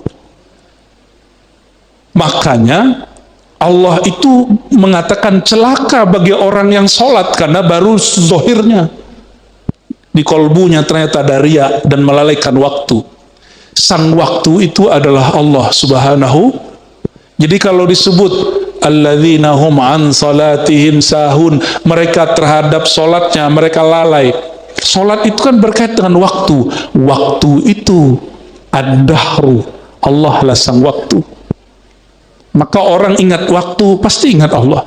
Makanya Allah itu mengatakan celaka bagi orang yang sholat karena baru zohirnya. Di kolbunya ternyata ada riya dan melalaikan waktu. Sang waktu itu adalah Allah Subhanahu. Jadi kalau disebut alladzina hum an salatihim sahun, mereka terhadap solatnya mereka lalai. Solat itu kan berkait dengan waktu. Waktu itu ad-dahru, Allah lah sang waktu. Maka orang ingat waktu pasti ingat Allah.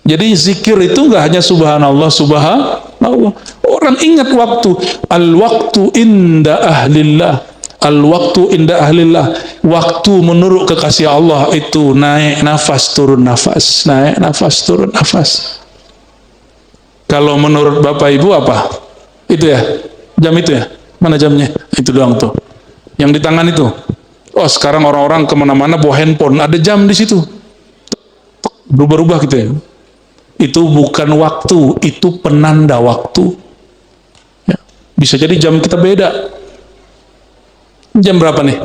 Jadi zikir itu nggak hanya subhanallah, subhanallah. Orang ingat waktu. Al-waktu inda ahlillah. Al-waktu inda ahlillah. Waktu menurut kekasih Allah itu naik nafas, turun nafas. Naik nafas, turun nafas. Kalau menurut Bapak Ibu apa? Itu ya? Jam itu ya? Mana jamnya? Itu doang tuh. Yang di tangan itu. Oh, sekarang orang-orang kemana-mana bawa handphone. Ada jam di situ. Berubah-ubah gitu ya. Itu bukan waktu, itu penanda waktu. Ya. Bisa jadi jam kita beda. Jam berapa nih?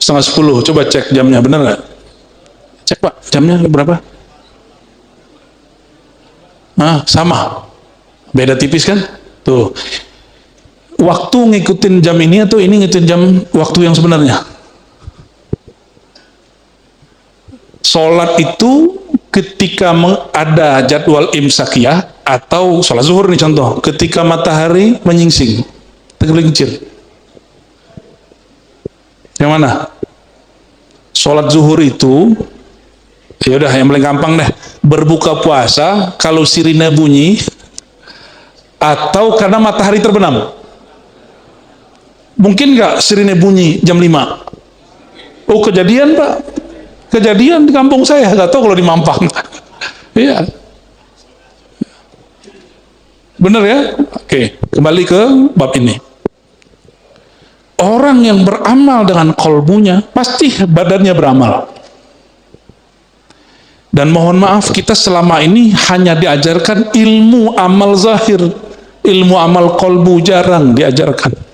9:30. Coba cek jamnya, benar nggak? Cek Pak, jamnya berapa? Nah, sama. Beda tipis kan? Tuh. Waktu ngikutin jam ini atau ini ngikutin jam waktu yang sebenarnya? Sholat itu ketika ada jadwal imsakiyah atau sholat zuhur nih contoh, ketika matahari menyingsing, tergelincir. Yang mana? Sholat zuhur itu, ya udah yang paling gampang deh, berbuka puasa kalau sirine bunyi atau karena matahari terbenam. Mungkin nggak sirine bunyi jam 5? Oh, kejadian Pak. Kejadian di kampung saya, nggak tahu kalau di Mampang. Iya. Bener ya? Oke, kembali ke bab ini. Orang yang beramal dengan kolbunya, pasti badannya beramal. Dan mohon maaf, kita selama ini hanya diajarkan ilmu amal zahir. Ilmu amal kolbu jarang diajarkan.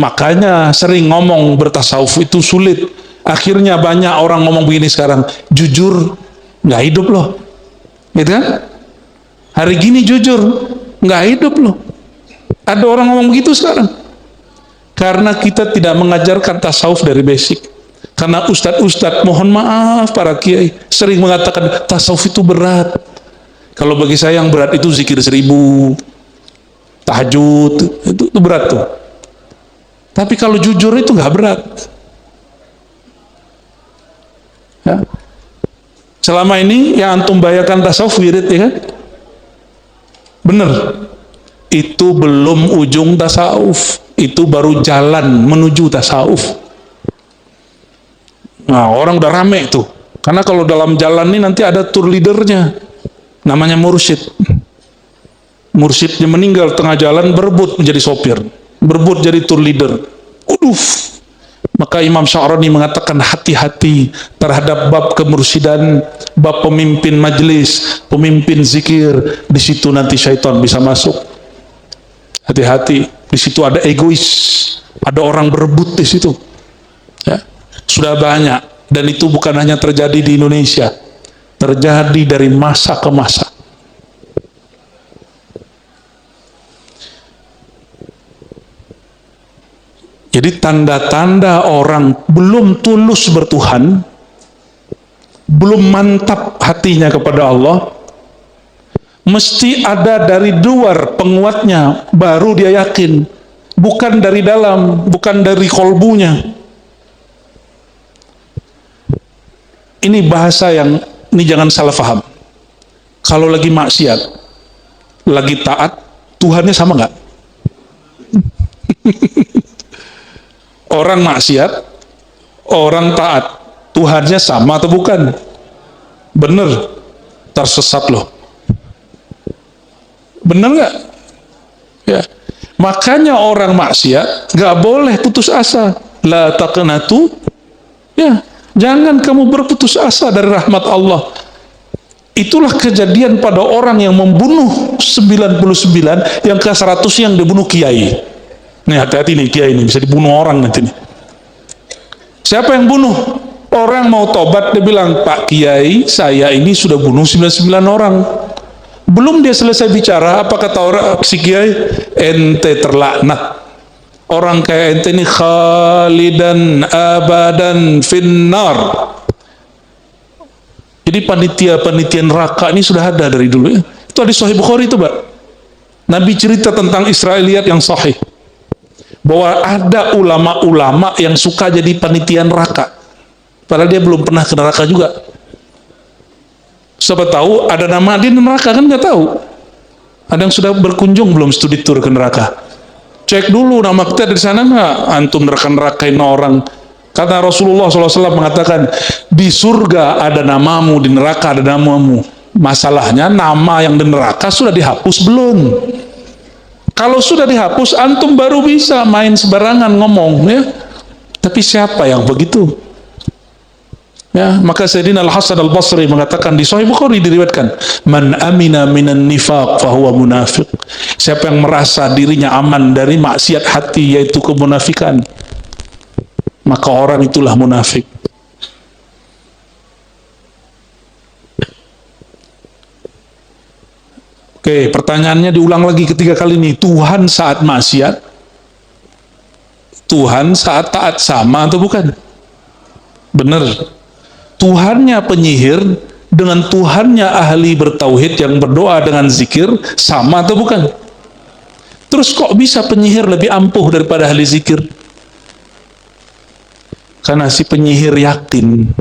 Makanya sering ngomong bertasawuf itu sulit. Akhirnya banyak orang ngomong begini sekarang, jujur nggak hidup loh, gitu kan? Hari gini jujur nggak hidup loh. Ada orang ngomong begitu sekarang. Karena kita tidak mengajarkan tasawuf dari basic. Karena ustadz-ustadz, mohon maaf para kiai, sering mengatakan tasawuf itu berat. Kalau bagi saya yang berat itu zikir 1000, tahajud, itu berat tuh. Tapi kalau jujur itu nggak berat. Ya. Selama ini yang antum bayarkan tasawuf wirid, ya kan? Bener. Itu belum ujung tasawuf. Itu baru jalan menuju tasawuf. Nah, orang udah rame tuh. Karena kalau dalam jalan ini nanti ada tour leadernya. Namanya mursyid. Mursyidnya meninggal tengah jalan, berebut menjadi sopir. Berebut jadi tour leader. Maka Imam Sya'rani mengatakan hati-hati terhadap bab kemursidan, bab pemimpin majlis, pemimpin zikir. Di situ nanti syaitan bisa masuk. Hati-hati, di situ ada egois, ada orang berebut di situ. Ya. Sudah banyak, dan itu bukan hanya terjadi di Indonesia, terjadi dari masa ke masa. Jadi tanda-tanda orang belum tulus bertuhan, belum mantap hatinya kepada Allah, mesti ada dari luar penguatnya, baru dia yakin. Bukan dari dalam, bukan dari kolbunya. Ini bahasa yang, ini jangan salah paham. Kalau lagi maksiat, lagi taat, Tuhannya sama nggak? Orang maksiat, orang taat, Tuhannya sama atau bukan? Bener, tersesat loh. Bener nggak? Ya. Makanya orang maksiat nggak boleh putus asa. La taqnatu. Ya, jangan kamu berputus asa dari rahmat Allah. Itulah kejadian pada orang yang membunuh 99, yang ke-100 yang dibunuh kiai. Nih hati-hati nih kiai ini bisa dibunuh orang nanti nih. Siapa yang bunuh? Orang mau tobat, dia bilang, Pak Kiai, saya ini sudah bunuh 99 orang. Belum dia selesai bicara, apa kata orang si Kiai? Ente terlaknat. Orang kayak ente ini khalidan abadan finnar. Jadi panitia neraka ini sudah ada dari dulu ya. Itu di Sahih Bukhari itu, Pak. Nabi cerita tentang Israiliyat yang sahih. Bahwa ada ulama-ulama yang suka jadi panitia neraka. Padahal dia belum pernah ke neraka juga. Siapa tahu ada nama dia di neraka, kan nggak tahu. Ada yang sudah berkunjung belum studi tour ke neraka? Cek dulu nama kita di sana nggak? Antum neraka-nerakain orang. Kata Rasulullah SAW mengatakan, di surga ada namamu, di neraka ada namamu. Masalahnya nama yang di neraka sudah dihapus belum? Kalau sudah dihapus, antum baru bisa main sembarangan ngomong, ya. Tapi siapa yang begitu? Ya, maka Sayyidina Al-Hasan Al-Basri mengatakan di Sahih Bukhari diriwayatkan, man amina minan nifaq fahuwa munafiq. Siapa yang merasa dirinya aman dari maksiat hati, yaitu kemunafikan, maka orang itulah munafik. Oke, pertanyaannya diulang lagi ketiga kali nih. Tuhan saat maksiat, Tuhan saat taat sama atau bukan? Benar. Tuhannya penyihir dengan Tuhannya ahli bertauhid yang berdoa dengan zikir sama atau bukan? Terus kok bisa penyihir lebih ampuh daripada ahli zikir? Karena si penyihir yakin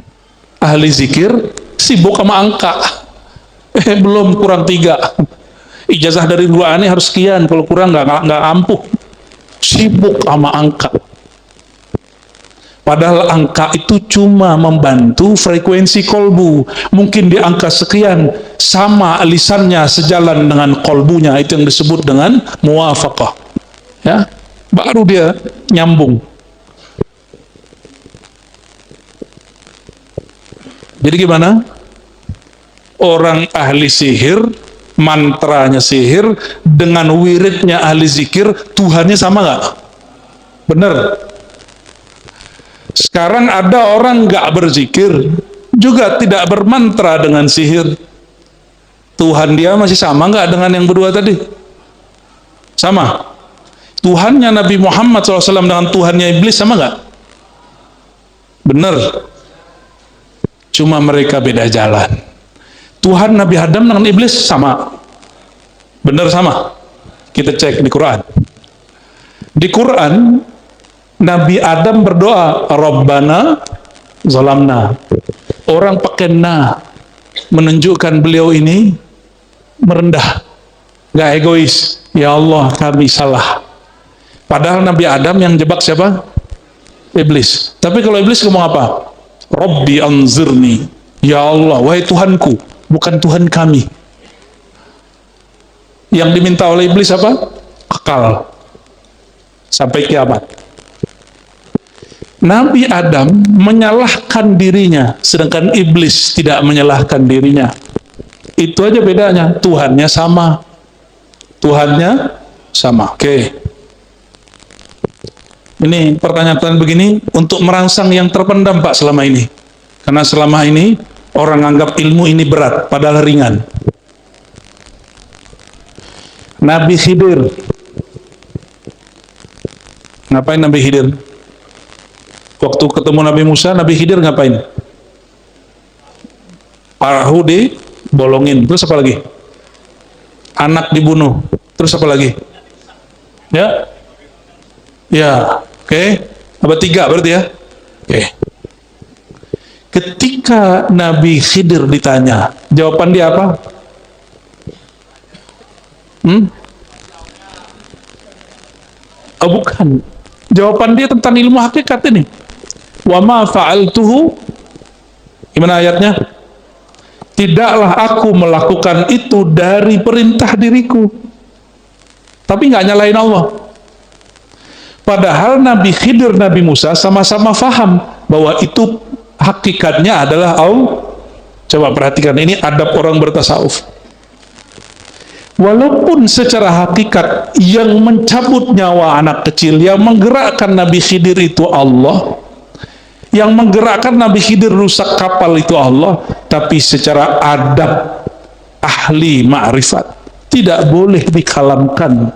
ahli zikir sibuk sama angka. Belum, kurang 3. Ijazah dari 2 ini harus sekian, kalau kurang nggak ampuh. Sibuk sama angka. Padahal angka itu cuma membantu frekuensi kolbu. Mungkin di angka sekian sama lisannya sejalan dengan kolbunya. Itu yang disebut dengan muwafaqah. Ya, baru dia nyambung. Jadi gimana? Orang ahli sihir, mantranya sihir, dengan wiridnya ahli zikir, Tuhannya sama nggak? Bener. Sekarang ada orang nggak berzikir, juga tidak bermantra dengan sihir. Tuhan dia masih sama nggak dengan yang berdua tadi? Sama. Tuhannya Nabi Muhammad SAW dengan Tuhannya Iblis sama nggak? Bener. Cuma mereka beda jalan. Tuhan Nabi Adam dengan Iblis sama. Bener sama. Kita cek di Quran. Di Quran, Nabi Adam berdoa, Rabbana zalamna. Orang pakai na, menunjukkan beliau ini merendah, gak egois. Ya Allah, kami salah. Padahal Nabi Adam yang jebak siapa? Iblis. Tapi kalau Iblis ngomong apa? Rabbi anzirni. Ya Allah, wahai Tuhanku, bukan Tuhan kami. Yang diminta oleh Iblis apa? Akal. Sampai kiamat. Nabi Adam menyalahkan dirinya, sedangkan Iblis tidak menyalahkan dirinya. Itu aja bedanya. Tuhannya sama. Tuhannya sama. Oke. Ini pertanyaan begini untuk merangsang yang terpendam, Pak, selama ini. Karena selama ini orang anggap ilmu ini berat, padahal ringan. Nabi Khidir. Ngapain Nabi Khidir? Waktu ketemu Nabi Musa, Nabi Khidir ngapain? Perahu dibolongin. Terus apa lagi? Anak dibunuh. Terus apa lagi? Ya? Ya. Oke. Apa 3 berarti ya? Oke. Ketika Nabi Khidir ditanya, jawaban dia apa? Oh bukan. Jawaban dia tentang ilmu hakikat ini. Wa ma fa'altuhu, gimana ayatnya? Tidaklah aku melakukan itu dari perintah diriku. Tapi nggak nyalain Allah. Padahal Nabi Khidir, Nabi Musa sama-sama faham bahwa itu hakikatnya adalah Allah. Coba perhatikan, ini adab orang bertasawuf. Walaupun secara hakikat yang mencabut nyawa anak kecil, yang menggerakkan Nabi Khidir itu Allah, Yang menggerakkan Nabi Khidir rusak kapal itu Allah, tapi secara adab ahli ma'rifat tidak boleh dikalamkan.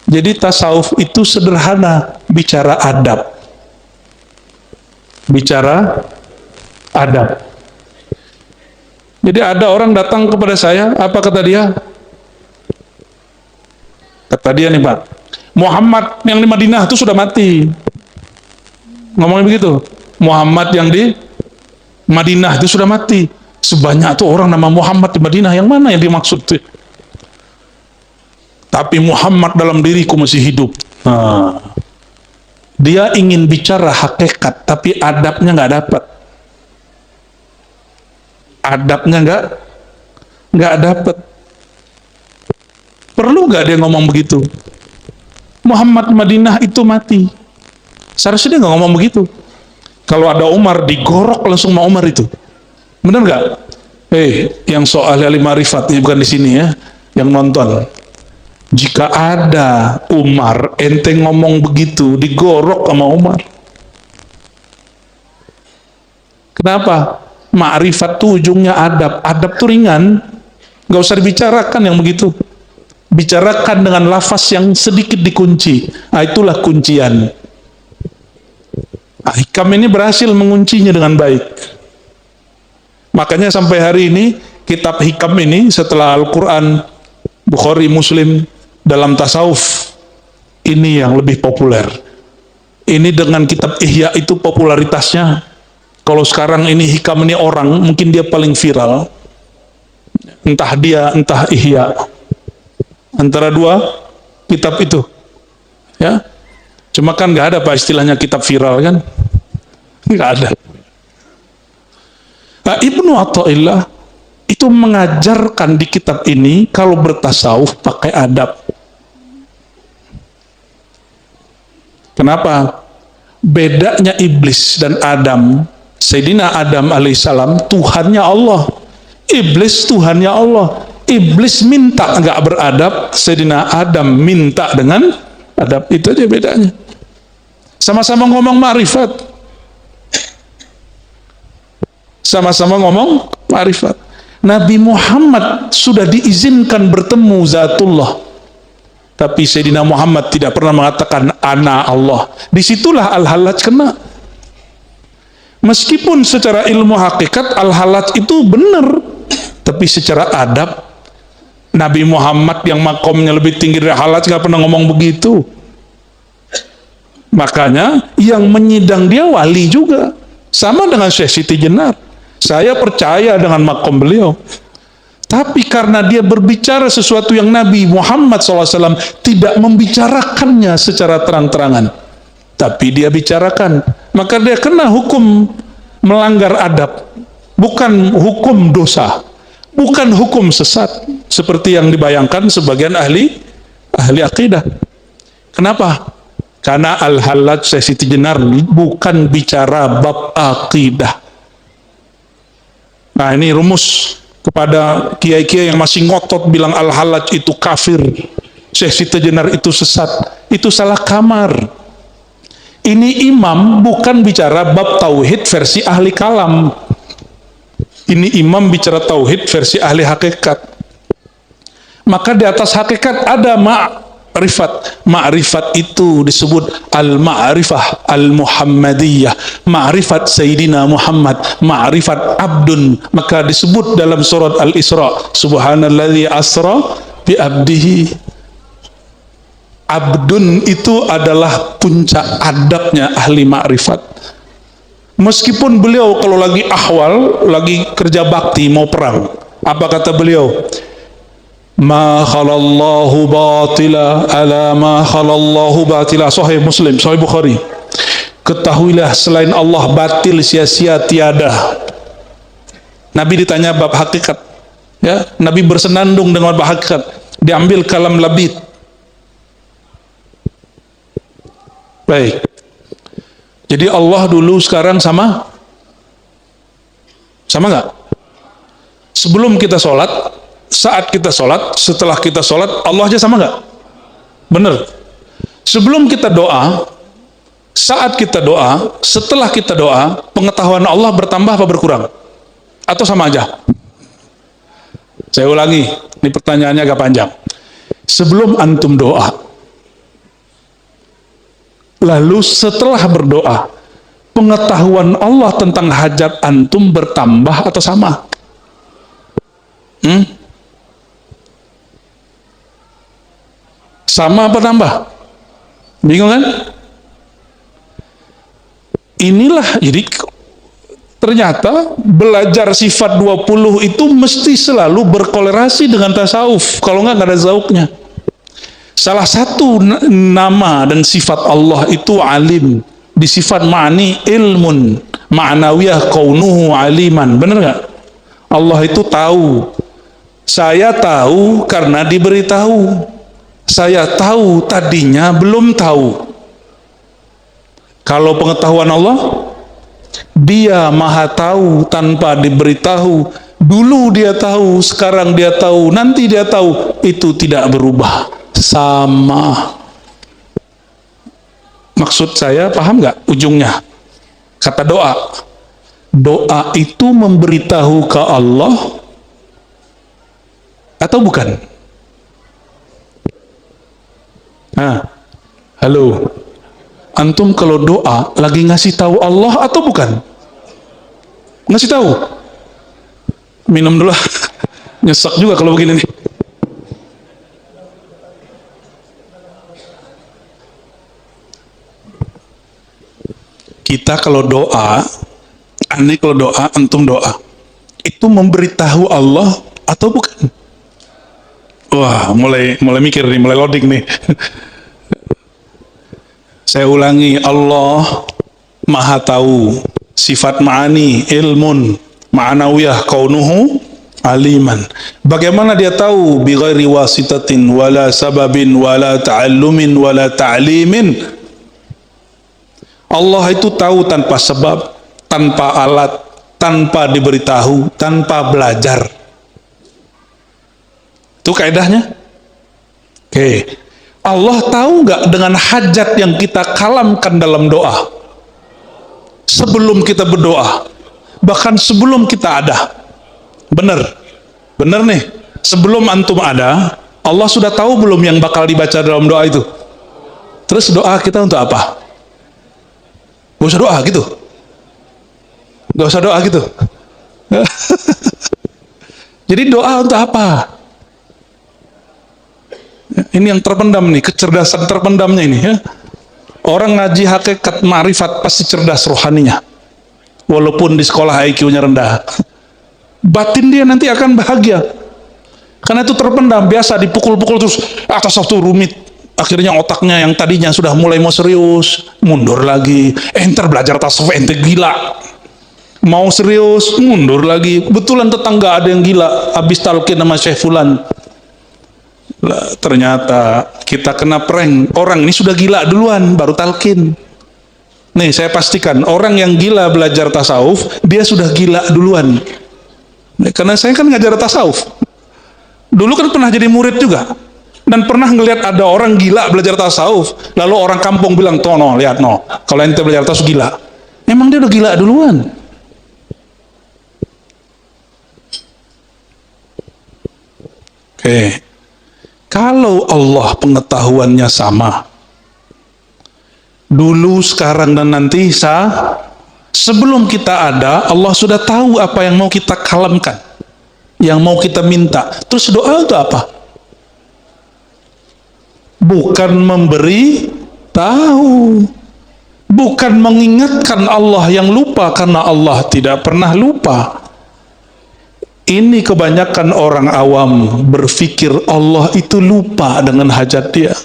Jadi tasawuf itu sederhana, bicara adab. Bicara adab. Jadi ada orang datang kepada saya, apa kata dia? Kata dia nih Pak, Muhammad yang di Madinah itu sudah mati. Ngomongnya begitu. Muhammad yang di Madinah itu sudah mati. Sebanyak tuh orang nama Muhammad di Madinah, yang mana yang dimaksud tuh? Tapi Muhammad dalam diriku masih hidup. Nah, dia ingin bicara hakikat, tapi adabnya nggak dapat. Adabnya nggak dapat. Perlu nggak dia ngomong begitu? Muhammad Madinah itu mati. Seharusnya dia nggak ngomong begitu. Kalau ada Umar, digorok langsung sama Umar itu. Benar nggak? Yang soal ahli marifat ini bukan di sini ya, yang nonton. Jika ada Umar, ente ngomong begitu, digorok sama Umar. Kenapa? Ma'rifat tuh ujungnya adab. Adab tuh ringan, nggak usah dibicarakan yang begitu. Bicarakan dengan lafaz yang sedikit dikunci. Nah, itulah kuncian. Nah, Hikam ini berhasil menguncinya dengan baik. Makanya sampai hari ini kitab Hikam ini setelah Al-Quran, Bukhari, Muslim, dalam tasawuf ini yang lebih populer. Ini dengan kitab Ihya itu popularitasnya. Kalau sekarang ini Hikam ini orang, mungkin dia paling viral. Entah dia, entah Ihya. Antara dua kitab itu, ya. Cuma kan nggak ada Pak istilahnya kitab viral kan, nggak ada. Nah, Ibnu Athaillah itu mengajarkan di kitab ini kalau bertasawuf pakai adab. Kenapa? Bedanya iblis dan Adam. Sayyidina Adam alaihissalam Tuhannya Allah, iblis Tuhannya Allah. Iblis minta nggak beradab, Sayyidina Adam minta dengan adab. Itu aja bedanya. Sama-sama ngomong ma'rifat. Sama-sama ngomong ma'rifat. Nabi Muhammad sudah diizinkan bertemu Zatullah. Tapi Sayyidina Muhammad tidak pernah mengatakan ana Allah. Disitulah Al-Hallaj kena. Meskipun secara ilmu hakikat Al-Hallaj itu benar, tapi secara adab Nabi Muhammad yang makomnya lebih tinggi dari Hallaj nggak pernah ngomong begitu. Makanya yang menyidang dia wali juga. Sama dengan Syekh Siti Jenar. Saya percaya dengan makom beliau. Tapi karena dia berbicara sesuatu yang Nabi Muhammad SAW tidak membicarakannya secara terang-terangan, tapi dia bicarakan, maka dia kena hukum melanggar adab. Bukan hukum dosa, bukan hukum sesat seperti yang dibayangkan sebagian ahli akidah. Kenapa? Karena Al-Hallaj Syekh Siti Jenar bukan bicara bab akidah. Nah, ini rumus kepada kiai-kiai yang masih ngotot bilang Al-Hallaj itu kafir, Syekh Siti Jenar itu sesat. Itu salah kamar. Ini imam bukan bicara bab tauhid versi ahli kalam. Ini imam bicara tauhid versi ahli hakikat. Maka di atas hakikat ada ma'rifat. Ma'rifat itu disebut al-ma'rifah al-muhammadiyah. Ma'rifat Sayyidina Muhammad. Ma'rifat abdun. Maka disebut dalam surat Al-Isra, Subhanalladzi asra bi abdihi. Abdun itu adalah puncak adabnya ahli ma'rifat. Meskipun beliau kalau lagi ahwal, lagi kerja bakti, mau perang, apa kata beliau? Ma khalallahu batila ala ma khalallahu batila. Sahih Muslim, Sahih Bukhari. Ketahuilah selain Allah batil sia-sia tiada. Nabi ditanya bab hakikat, ya, Nabi bersenandung dengan bab hakikat. Diambil kalam labid. Baik. Jadi Allah dulu sekarang sama nggak? Sebelum kita sholat, saat kita sholat, setelah kita sholat, Allah aja sama nggak? Bener. Sebelum kita doa, Saat kita doa, setelah kita doa, pengetahuan Allah bertambah apa berkurang? Atau sama aja? Saya ulangi, ini pertanyaannya agak panjang. Sebelum antum doa, lalu setelah berdoa, pengetahuan Allah tentang hajat antum bertambah atau sama? Sama apa tambah? Bingung kan? Inilah, jadi ternyata belajar sifat 20 itu mesti selalu berkolerasi dengan tasawuf. Kalau nggak ada zauknya. Salah satu nama dan sifat Allah itu alim. Di sifat ma'ani ilmun, ma'nawiyah kaunuhu aliman. Benar nggak? Allah itu tahu. Saya tahu karena diberitahu. Saya tahu tadinya belum tahu. Kalau pengetahuan Allah, Dia maha tahu tanpa diberitahu. Dulu Dia tahu, sekarang Dia tahu, nanti Dia tahu. Itu tidak berubah, sama. Maksud saya paham nggak ujungnya? Kata doa, doa itu memberitahu ke Allah atau bukan? Nah, halo, antum kalau doa lagi ngasih tahu Allah atau bukan? Ngasih tahu. Minum dulu. Nyesek juga kalau begini nih. Kita kalau doa, aneh kalau doa, antum doa, itu memberitahu Allah atau bukan? Wah, mulai mikir nih, mulai loading nih. Saya ulangi, Allah maha tahu, sifat ma'ani, ilmun, ma'nawiyah, kaunuhu, aliman. Bagaimana Dia tahu? Bi ghairi wasitatin, wala sababin, wala ta'allumin, wala ta'limin. Allah itu tahu tanpa sebab, tanpa alat, tanpa diberitahu, tanpa belajar. Itu kaidahnya. Oke. Allah tahu nggak dengan hajat yang kita kalamkan dalam doa? Sebelum kita berdoa, bahkan sebelum kita ada. Bener nih. Sebelum antum ada, Allah sudah tahu belum yang bakal dibaca dalam doa itu? Terus doa kita untuk apa? Gak usah doa gitu. Gak usah doa gitu. Jadi doa untuk apa? Ini yang terpendam nih, kecerdasan terpendamnya ini ya. Orang ngaji hakikat ma'rifat pasti cerdas rohaninya. Walaupun di sekolah IQ-nya rendah. Batin dia nanti akan bahagia. Karena itu terpendam, biasa dipukul-pukul terus atas waktu rumit. Akhirnya otaknya yang tadinya sudah mulai mau serius, mundur lagi. Ntar belajar tasawuf, ente gila. Mau serius, mundur lagi. Betulan tetangga ada yang gila, habis talqin sama Syekh Fulan. Lah, ternyata kita kena prank. Orang ini sudah gila duluan, baru talqin. Nih, saya pastikan, orang yang gila belajar tasawuf, dia sudah gila duluan. Nah, karena saya kan ngajar tasawuf. Dulu kan pernah jadi murid juga. Dan pernah ngelihat ada orang gila belajar tasawuf, lalu orang kampung bilang, "Tono, lihat no, kalau ente belajar tasawuf gila." Emang dia udah gila duluan. Oke. Kalau Allah pengetahuannya sama, dulu, sekarang, dan nanti sebelum kita ada, Allah sudah tahu apa yang mau kita kalamkan, yang mau kita minta. Terus doa itu apa? Bukan memberi tahu, bukan mengingatkan Allah yang lupa, karena Allah tidak pernah lupa. Ini kebanyakan orang awam berpikir Allah itu lupa dengan hajat dia,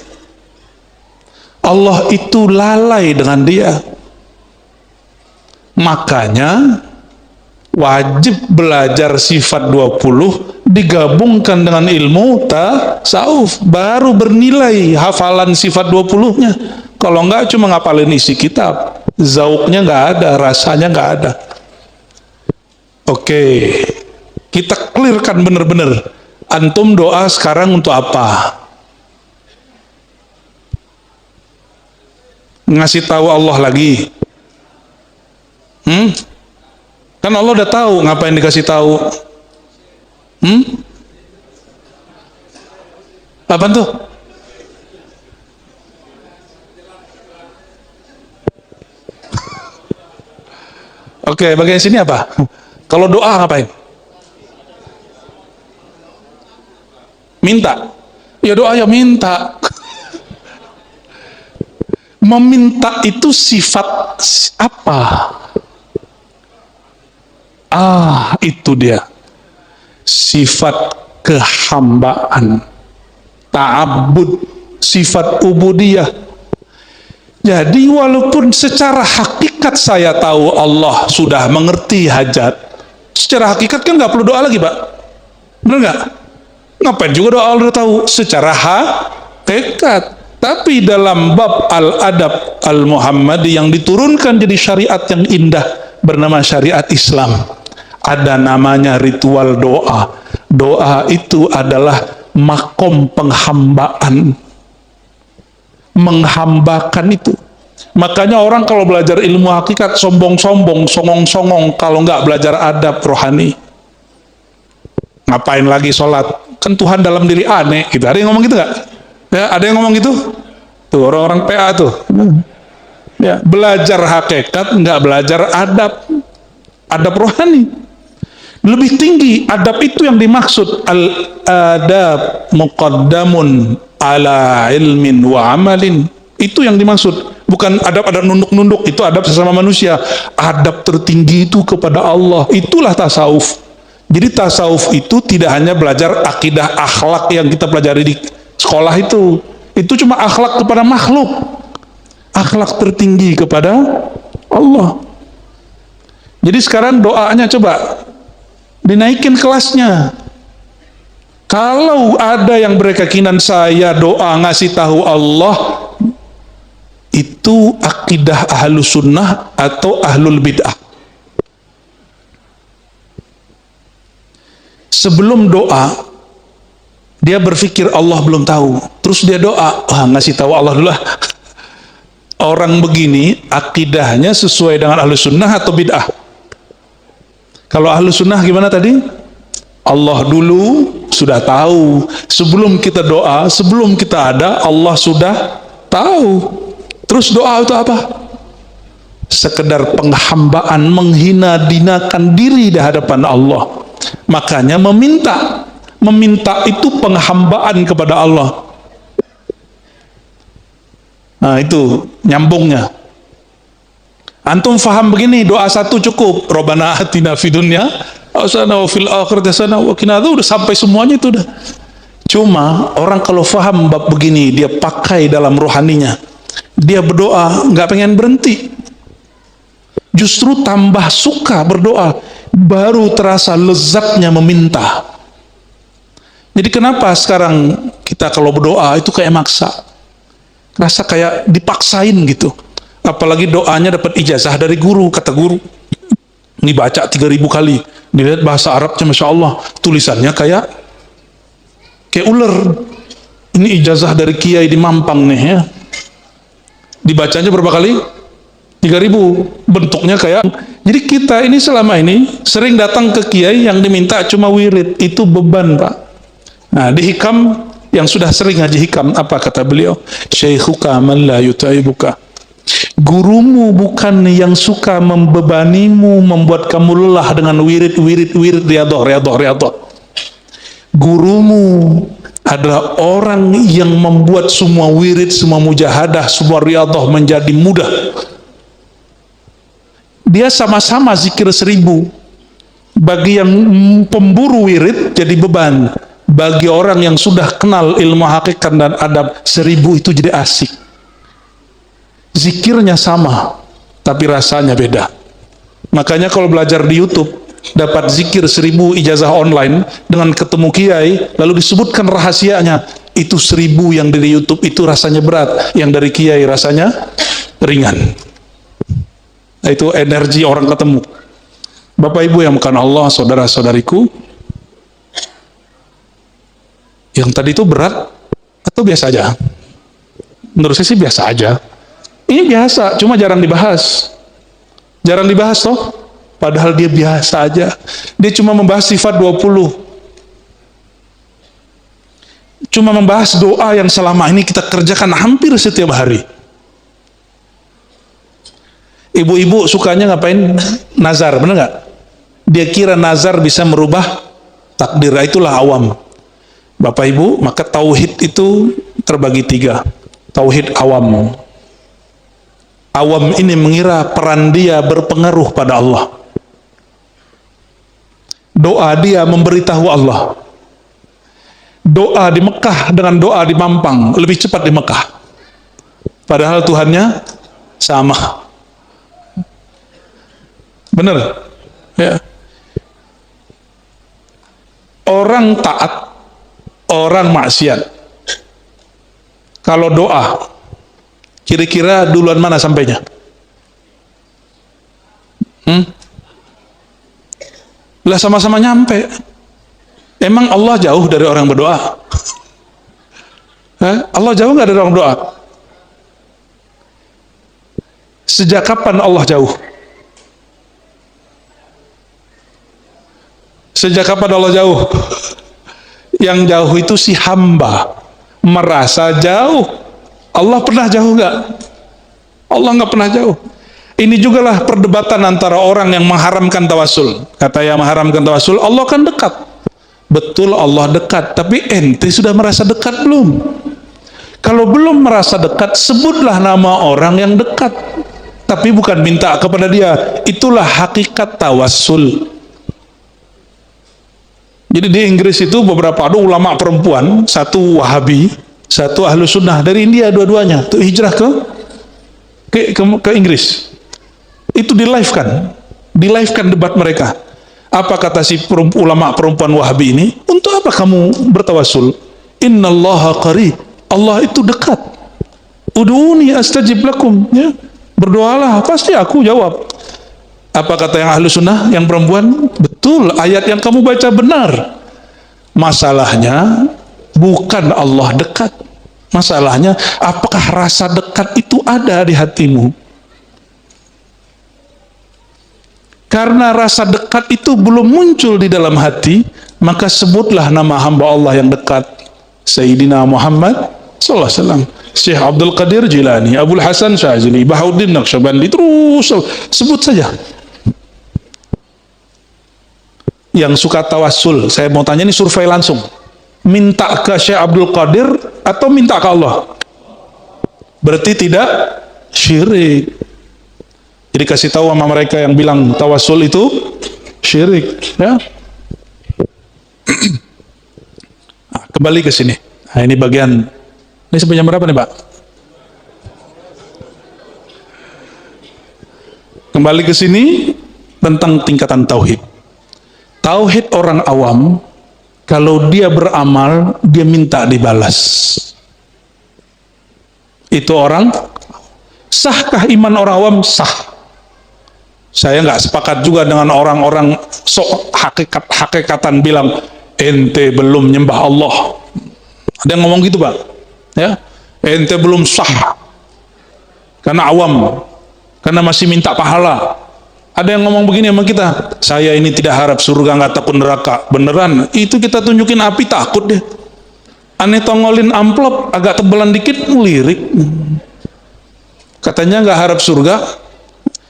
Allah itu lalai dengan dia. Makanya wajib belajar sifat 20 digabungkan dengan ilmu tasawuf, baru bernilai hafalan sifat 20-nya. Kalau enggak cuma ngapalin isi kitab, zauknya enggak ada, rasanya enggak ada. Oke, kita clearkan benar-benar. Antum doa sekarang untuk apa? Ngasih tahu Allah lagi. Kan Allah udah tahu, ngapain dikasih tahu? Apa tuh? Oke, bagian sini apa? Kalau doa ngapain? Minta. Ya doa ya minta. Meminta itu sifat apa? Itu dia. Sifat kehambaan. Ta'abbud, sifat ubudiyah. Jadi walaupun secara hakikat saya tahu Allah sudah mengerti hajat, secara hakikat kan nggak perlu doa lagi, Pak. Benar nggak? Ngapain juga doa Allah udah tahu secara hakikat. Tapi dalam bab al-adab al-Muhammadi yang diturunkan jadi syariat yang indah bernama syariat Islam, ada namanya ritual doa. Doa itu adalah makom penghambaan, menghambakan itu. Makanya orang kalau belajar ilmu hakikat sombong-sombong, songong-songong kalau nggak belajar adab rohani. Ngapain lagi sholat? Kan Tuhan dalam diri aneh gitu. Ada yang ngomong gitu nggak? Ya, ada yang ngomong gitu? Tuh orang-orang PA tuh. Ya, belajar hakikat nggak belajar adab, adab rohani. Lebih tinggi adab itu yang dimaksud al-adab muqaddamun ala ilmin wa amalin. Itu yang dimaksud. Bukan adab-adab nunduk-nunduk, itu adab sesama manusia. Adab tertinggi itu kepada Allah. Itulah tasawuf. Jadi tasawuf itu tidak hanya belajar akidah akhlak yang kita pelajari di sekolah itu cuma akhlak kepada makhluk, akhlak tertinggi kepada Allah. Jadi sekarang doanya coba dinaikin kelasnya. Kalau ada yang berkeyakinan saya doa ngasih tahu Allah, itu akidah ahlus sunnah atau ahlul bid'ah. Sebelum doa dia berpikir Allah belum tahu, terus dia doa, ngasih tahu Allah dulu lah. Orang begini akidahnya sesuai dengan ahlus sunnah atau bid'ah? Kalau ahlus sunnah gimana tadi? Allah dulu sudah tahu. Sebelum kita doa, sebelum kita ada, Allah sudah tahu. Terus doa itu apa? Sekedar penghambaan, menghina dinakan diri di hadapan Allah. Makanya meminta itu penghambaan kepada Allah. Nah itu nyambungnya. Antum faham begini, doa satu cukup, Rabbana atina fid dunya hasanah wa fil akhirati hasanah wa qina adzabannar, udah sampai semuanya itu udah. Cuma orang kalau faham bab begini, dia pakai dalam rohaninya, dia berdoa nggak pengen berhenti, justru tambah suka berdoa, baru terasa lezatnya meminta. Jadi kenapa sekarang kita kalau berdoa itu kayak maksa, rasa kayak dipaksain gitu. Apalagi doanya dapat ijazah dari guru, kata guru ini baca 3000 kali, dilihat bahasa Arabnya Masya Allah, tulisannya kayak ular. Ini ijazah dari kiai di Mampang nih ya, dibacanya berapa kali? 3000. Bentuknya kayak, jadi kita ini selama ini sering datang ke kiai yang diminta cuma wirid, itu beban Pak. Nah, di hikam yang sudah sering ngaji hikam, apa kata beliau? Syaikhuka man la yutaibuka. Gurumu bukan yang suka membebanimu, membuat kamu lelah dengan wirid riyadhah. Gurumu adalah orang yang membuat semua wirid, semua mujahadah, semua riyadhah menjadi mudah. Dia sama-sama zikir 1000. Bagi yang pemburu wirid jadi beban. Bagi orang yang sudah kenal ilmu hakikat dan adab, 1000 itu jadi asik. Zikirnya sama, tapi rasanya beda. Makanya kalau belajar di YouTube, dapat zikir 1000 ijazah online dengan ketemu kiai, lalu disebutkan rahasianya, itu 1000 yang dari YouTube itu rasanya berat, yang dari kiai rasanya ringan. Nah, itu energi orang ketemu. Bapak Ibu yang bukan Allah, saudara-saudariku, yang tadi itu berat atau biasa aja? Menurut saya sih biasa aja. Ini biasa, cuma jarang dibahas. Jarang dibahas toh. Padahal dia biasa aja. Dia cuma membahas sifat 20. Cuma membahas doa yang selama ini kita kerjakan hampir setiap hari. Ibu-ibu sukanya ngapain? Nazar, benar nggak? Dia kira nazar bisa merubah takdir. Itulah awam. Bapak Ibu, maka tauhid itu terbagi 3. Tauhid awam. Awam ini mengira peran dia berpengaruh pada Allah. Doa dia memberitahu Allah. Doa di Mekah dengan doa di Mampang lebih cepat di Mekah. Padahal Tuhannya sama. Benar? Ya. Orang taat, orang maksiat. Kalau doa, kira-kira duluan mana sampainya? Lah sama-sama nyampe. Emang Allah jauh dari orang berdoa? Allah jauh nggak dari orang doa? Sejak kapan Allah jauh? Sejak kapan Allah jauh? Yang jauh itu si hamba merasa jauh. Allah pernah jauh nggak? Allah nggak pernah jauh. Ini jugalah perdebatan antara orang yang mengharamkan tawasul. Kata yang mengharamkan tawasul, Allah kan dekat. Betul Allah dekat, tapi ente sudah merasa dekat belum? Kalau belum merasa dekat, sebutlah nama orang yang dekat. Tapi bukan minta kepada dia. Itulah hakikat tawasul. Jadi di Inggris itu beberapa ada ulama perempuan, satu Wahabi, satu Ahlu Sunnah dari India dua-duanya, itu hijrah ke Inggris. Itu di live kan debat mereka. Apa kata si ulama perempuan Wahabi ini? Untuk apa kamu bertawasul? Innallaha qarib. Allah itu dekat. Ud'uni astajib lakum. Ya. Berdoalah, pasti aku jawab. Apa kata yang Ahlu Sunnah, yang perempuan? Betul, ayat yang kamu baca benar. Masalahnya bukan Allah dekat. Masalahnya apakah rasa dekat itu ada di hatimu? Karena rasa dekat itu belum muncul di dalam hati, maka sebutlah nama hamba Allah yang dekat. Sayyidina Muhammad sallallahu alaihi wasallam, Syekh Abdul Qadir Jilani, Abul Hasan Syazili, Bahauddin Naqsyabandi, terus sebut saja. Yang suka tawasul, saya mau tanya ini survei langsung. Minta ke Syekh Abdul Qadir atau minta ke Allah? Berarti tidak syirik. Jadi kasih tahu sama mereka yang bilang tawasul itu syirik, ya. Nah, kembali ke sini. Nah, ini bagian. Ini sampai jam berapa nih, Pak? Kembali ke sini tentang tingkatan tauhid. Tauhid orang awam, kalau dia beramal, dia minta dibalas. Itu orang, sahkah iman orang awam? Sah. Saya nggak sepakat juga dengan orang-orang sok hakikatan bilang, ente belum nyembah Allah. Ada yang ngomong gitu, Pak. Ya, ente belum sah. Karena awam. Karena masih minta pahala. Ada yang ngomong begini sama kita, saya ini tidak harap surga, nggak takut neraka. Beneran, itu kita tunjukin api takut deh. Aneh tongolin amplop agak tebelan dikit, ngelirik. Katanya nggak harap surga.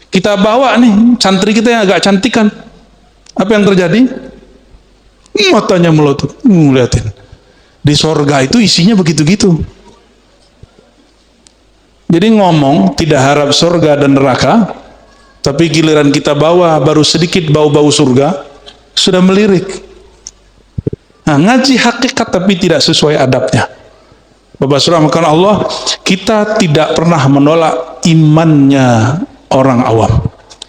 Kita bawa nih santri kita yang agak cantikan. Apa yang terjadi? Matanya melotot, ngeliatin. Di sorga itu isinya begitu-gitu. Jadi ngomong tidak harap surga dan neraka, tapi giliran kita bawa baru sedikit bau-bau surga, sudah melirik. Nah, ngaji hakikat tapi tidak sesuai adabnya. Bapak Surah makan Allah, kita tidak pernah menolak imannya orang awam.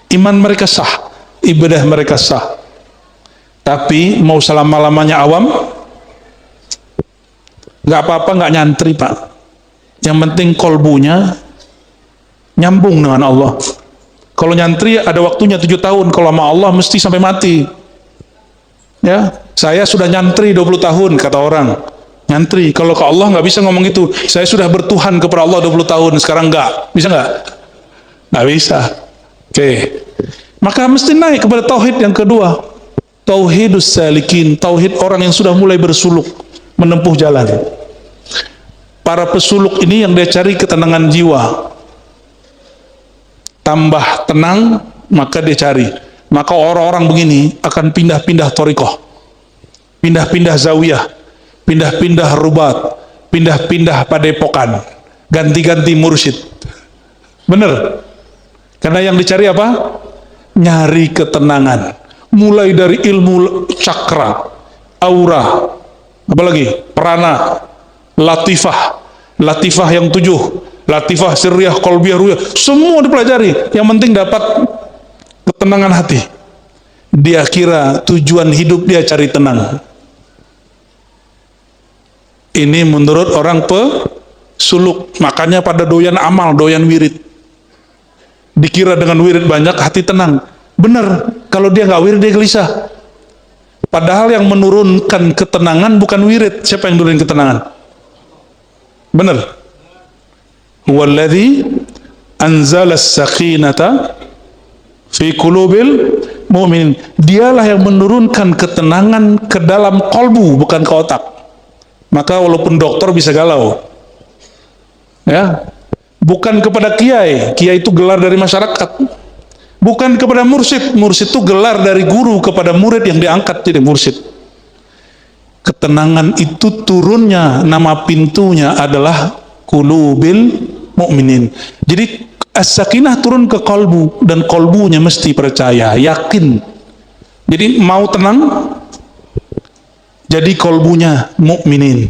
Iman mereka sah, ibadah mereka sah. Tapi mau selama-lamanya awam, nggak apa-apa, nggak nyantri, Pak. Yang penting kolbunya nyambung dengan Allah. Kalau nyantri ada waktunya 7 tahun, kalau sama Allah mesti sampai mati. Ya, saya sudah nyantri 20 tahun kata orang. Ngantri. Kalau ke Allah nggak bisa ngomong itu. Saya sudah bertuhan kepada Allah 20 tahun, sekarang nggak. Bisa nggak? Nggak bisa. Oke. Maka mesti naik kepada tauhid yang kedua. Tauhidus salikin, tauhid orang yang sudah mulai bersuluk, menempuh jalan. Para pesuluk ini yang dia cari ketenangan jiwa. Tambah tenang, maka dia cari. Maka orang-orang begini akan pindah-pindah thariqah, pindah-pindah zawiyah, pindah-pindah rubat, pindah-pindah padepokan, ganti-ganti mursyid. Bener? Karena yang dicari apa? Nyari ketenangan. Mulai dari ilmu cakra, aura, apalagi prana, latifah, latifah yang 7, latifah sirriyah, qalbiyah, ruyah, semua dipelajari. Yang penting dapat ketenangan hati. Dia kira tujuan hidup dia cari tenang. Ini menurut orang pesuluk. Makanya pada doyan amal, doyan wirid. Dikira dengan wirid banyak hati tenang. Benar, kalau dia nggak wirid dia gelisah. Padahal yang menurunkan ketenangan bukan wirid. Siapa yang nurunin ketenangan? Benar. Huwallazi anzalas sakinata fi qulubil mu'minin. Dialah yang menurunkan ketenangan ke dalam kolbu, bukan ke otak. Maka walaupun dokter bisa galau, ya, bukan kepada kiai. Kiai itu gelar dari masyarakat. Bukan kepada mursyid. Mursyid itu gelar dari guru kepada murid yang diangkat jadi mursyid. Ketenangan itu turunnya, nama pintunya adalah qulubil mu'minin. Jadi as-sakinah turun ke kolbu, dan kolbunya mesti percaya, yakin. Jadi mau tenang, jadi kolbunya mukminin.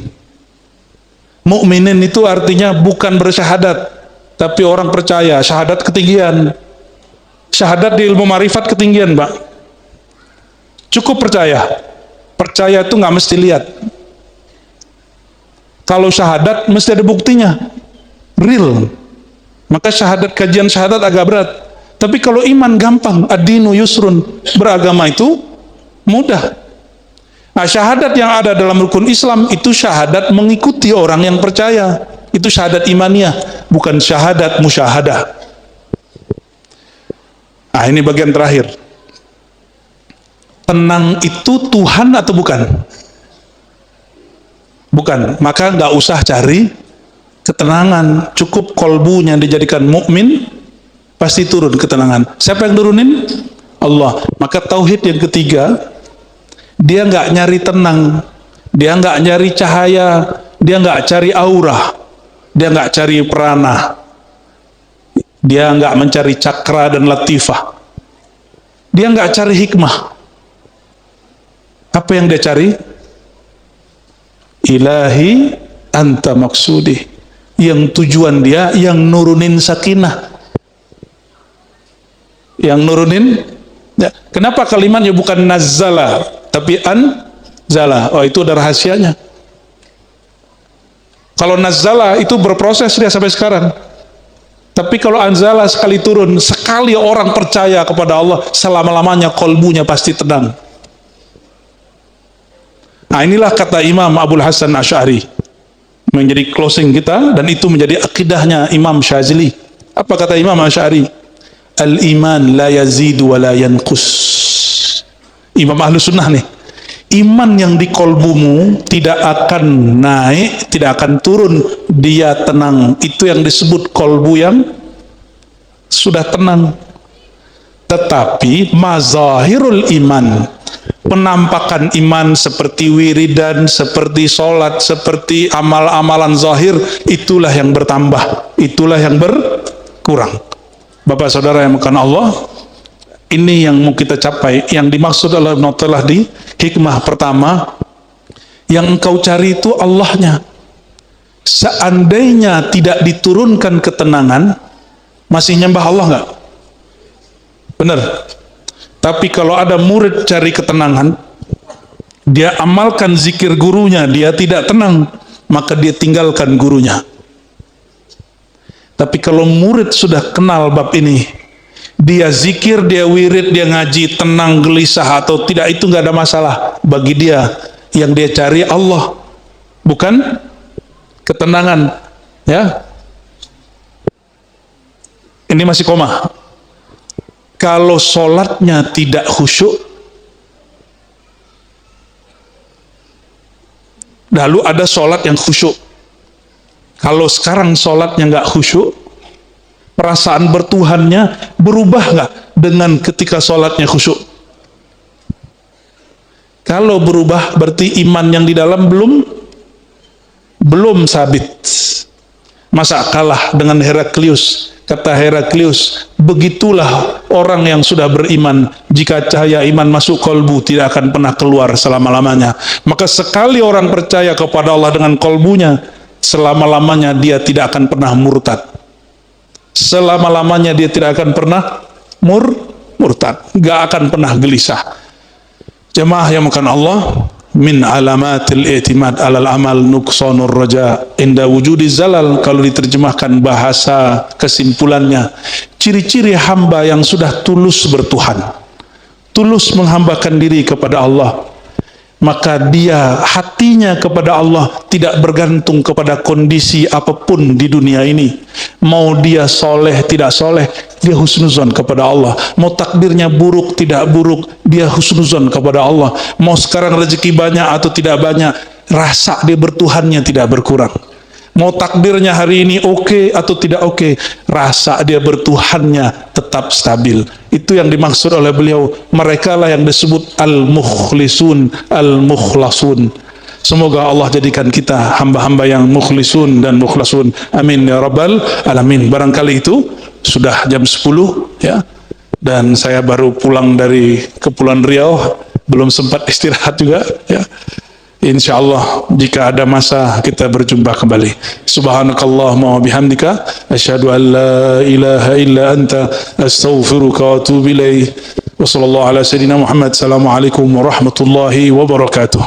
Mukminin itu artinya bukan bersyahadat, tapi orang percaya. Syahadat ketinggian. Syahadat di ilmu marifat ketinggian, Pak. Cukup percaya. Percaya itu nggak mesti lihat. Kalau syahadat mesti ada buktinya, real. Maka syahadat, kajian syahadat agak berat. Tapi kalau iman gampang, ad-dinu yusrun, beragama itu mudah. Nah, syahadat yang ada dalam rukun Islam itu syahadat mengikuti orang yang percaya. Itu syahadat imaniyah, bukan syahadat musyahadah. Nah, ini bagian terakhir. Tenang itu Tuhan atau bukan? Bukan. Maka nggak usah cari ketenangan. Cukup kolbunya dijadikan mukmin, pasti turun ketenangan. Siapa yang turunin? Allah. Maka tauhid yang ketiga, dia nggak nyari tenang, dia nggak nyari cahaya, dia nggak cari aura, dia nggak cari prana, dia nggak mencari cakra dan latifah, dia nggak cari hikmah. Apa yang dia cari? Ilahi anta maksudi. Yang tujuan dia yang nurunin sakinah, yang nurunin ya. Kenapa kalimatnya bukan nazzala tapi anzala? Oh, itu ada rahasianya. Kalau nazzala itu berproses dia sampai sekarang. Tapi kalau anzala sekali turun, sekali orang percaya kepada Allah, selama-lamanya kolbunya pasti tenang. Nah, inilah kata Imam Abul Hasan Asy'ari menjadi closing kita, dan itu menjadi akidahnya Imam Syazili. Apa kata Imam Asy'ari? Al-iman la yazidu wa la yanqus. Imam Ahlu Sunnah nih. Iman yang di kolbumu tidak akan naik, tidak akan turun, dia tenang. Itu yang disebut kolbu yang sudah tenang. Tetapi mazahirul iman, penampakan iman seperti wiridan, seperti sholat, seperti amal-amalan zahir, itulah yang bertambah, itulah yang berkurang. Bapak saudara yang bukan Allah, ini yang mau kita capai. Yang dimaksud Allah telah di hikmah pertama, yang engkau cari itu Allahnya. Seandainya tidak diturunkan ketenangan, masih nyembah Allah nggak? Benar. Tapi kalau ada murid cari ketenangan, dia amalkan zikir gurunya, dia tidak tenang, maka dia tinggalkan gurunya. Tapi kalau murid sudah kenal bab ini, dia zikir, dia wirid, dia ngaji, tenang, gelisah atau tidak, itu nggak ada masalah bagi dia. Yang dia cari Allah. bukan ketenangan. Ya, ini masih koma. Kalau sholatnya tidak khusyuk, lalu ada sholat yang khusyuk. Kalau sekarang sholatnya nggak khusyuk, perasaan bertuhannya berubah nggak dengan ketika sholatnya khusyuk? Kalau berubah, berarti iman yang di dalam belum sabit. Masa kalah dengan Heraklius? Kata Heraklius, begitulah orang yang sudah beriman, jika cahaya iman masuk kolbu tidak akan pernah keluar selama-lamanya. Maka sekali orang percaya kepada Allah dengan kolbunya, selama-lamanya dia tidak akan pernah murtad. Selama-lamanya dia tidak akan pernah murtad, gak akan pernah gelisah. Jemaah yang makan Allah, min alamatil i'timad alal amal nuqsanur raja inda wujudi zalal. Kalau diterjemahkan bahasa kesimpulannya, ciri-ciri hamba yang sudah tulus bertuhan, tulus menghambakan diri kepada Allah, maka dia hatinya kepada Allah tidak bergantung kepada kondisi apapun di dunia ini. Mau dia soleh tidak soleh, dia husnuzon kepada Allah. Mau takdirnya buruk tidak buruk, dia husnuzon kepada Allah. Mau sekarang rezeki banyak atau tidak banyak, rasa dia bertuhannya tidak berkurang. Mau takdirnya hari ini oke atau tidak oke, rasa dia bertuhannya tetap stabil. Itu yang dimaksud oleh beliau, mereka lah yang disebut al-mukhlisun, al-mukhlasun. Semoga Allah jadikan kita hamba-hamba yang mukhlisun dan mukhlasun. Amin ya rabbal alamin. Barangkali itu sudah jam 10 ya. Dan saya baru pulang dari Kepulauan Riau, belum sempat istirahat juga ya. Insyaallah jika ada masa kita berjumpa kembali. Subhanakallahumma wa bihamdika asyhadu an la ilaha illa anta astaghfiruka wa atubu ilaik. Wa sallallahu ala sayyidina Muhammad. Assalamualaikum warahmatullahi wabarakatuh.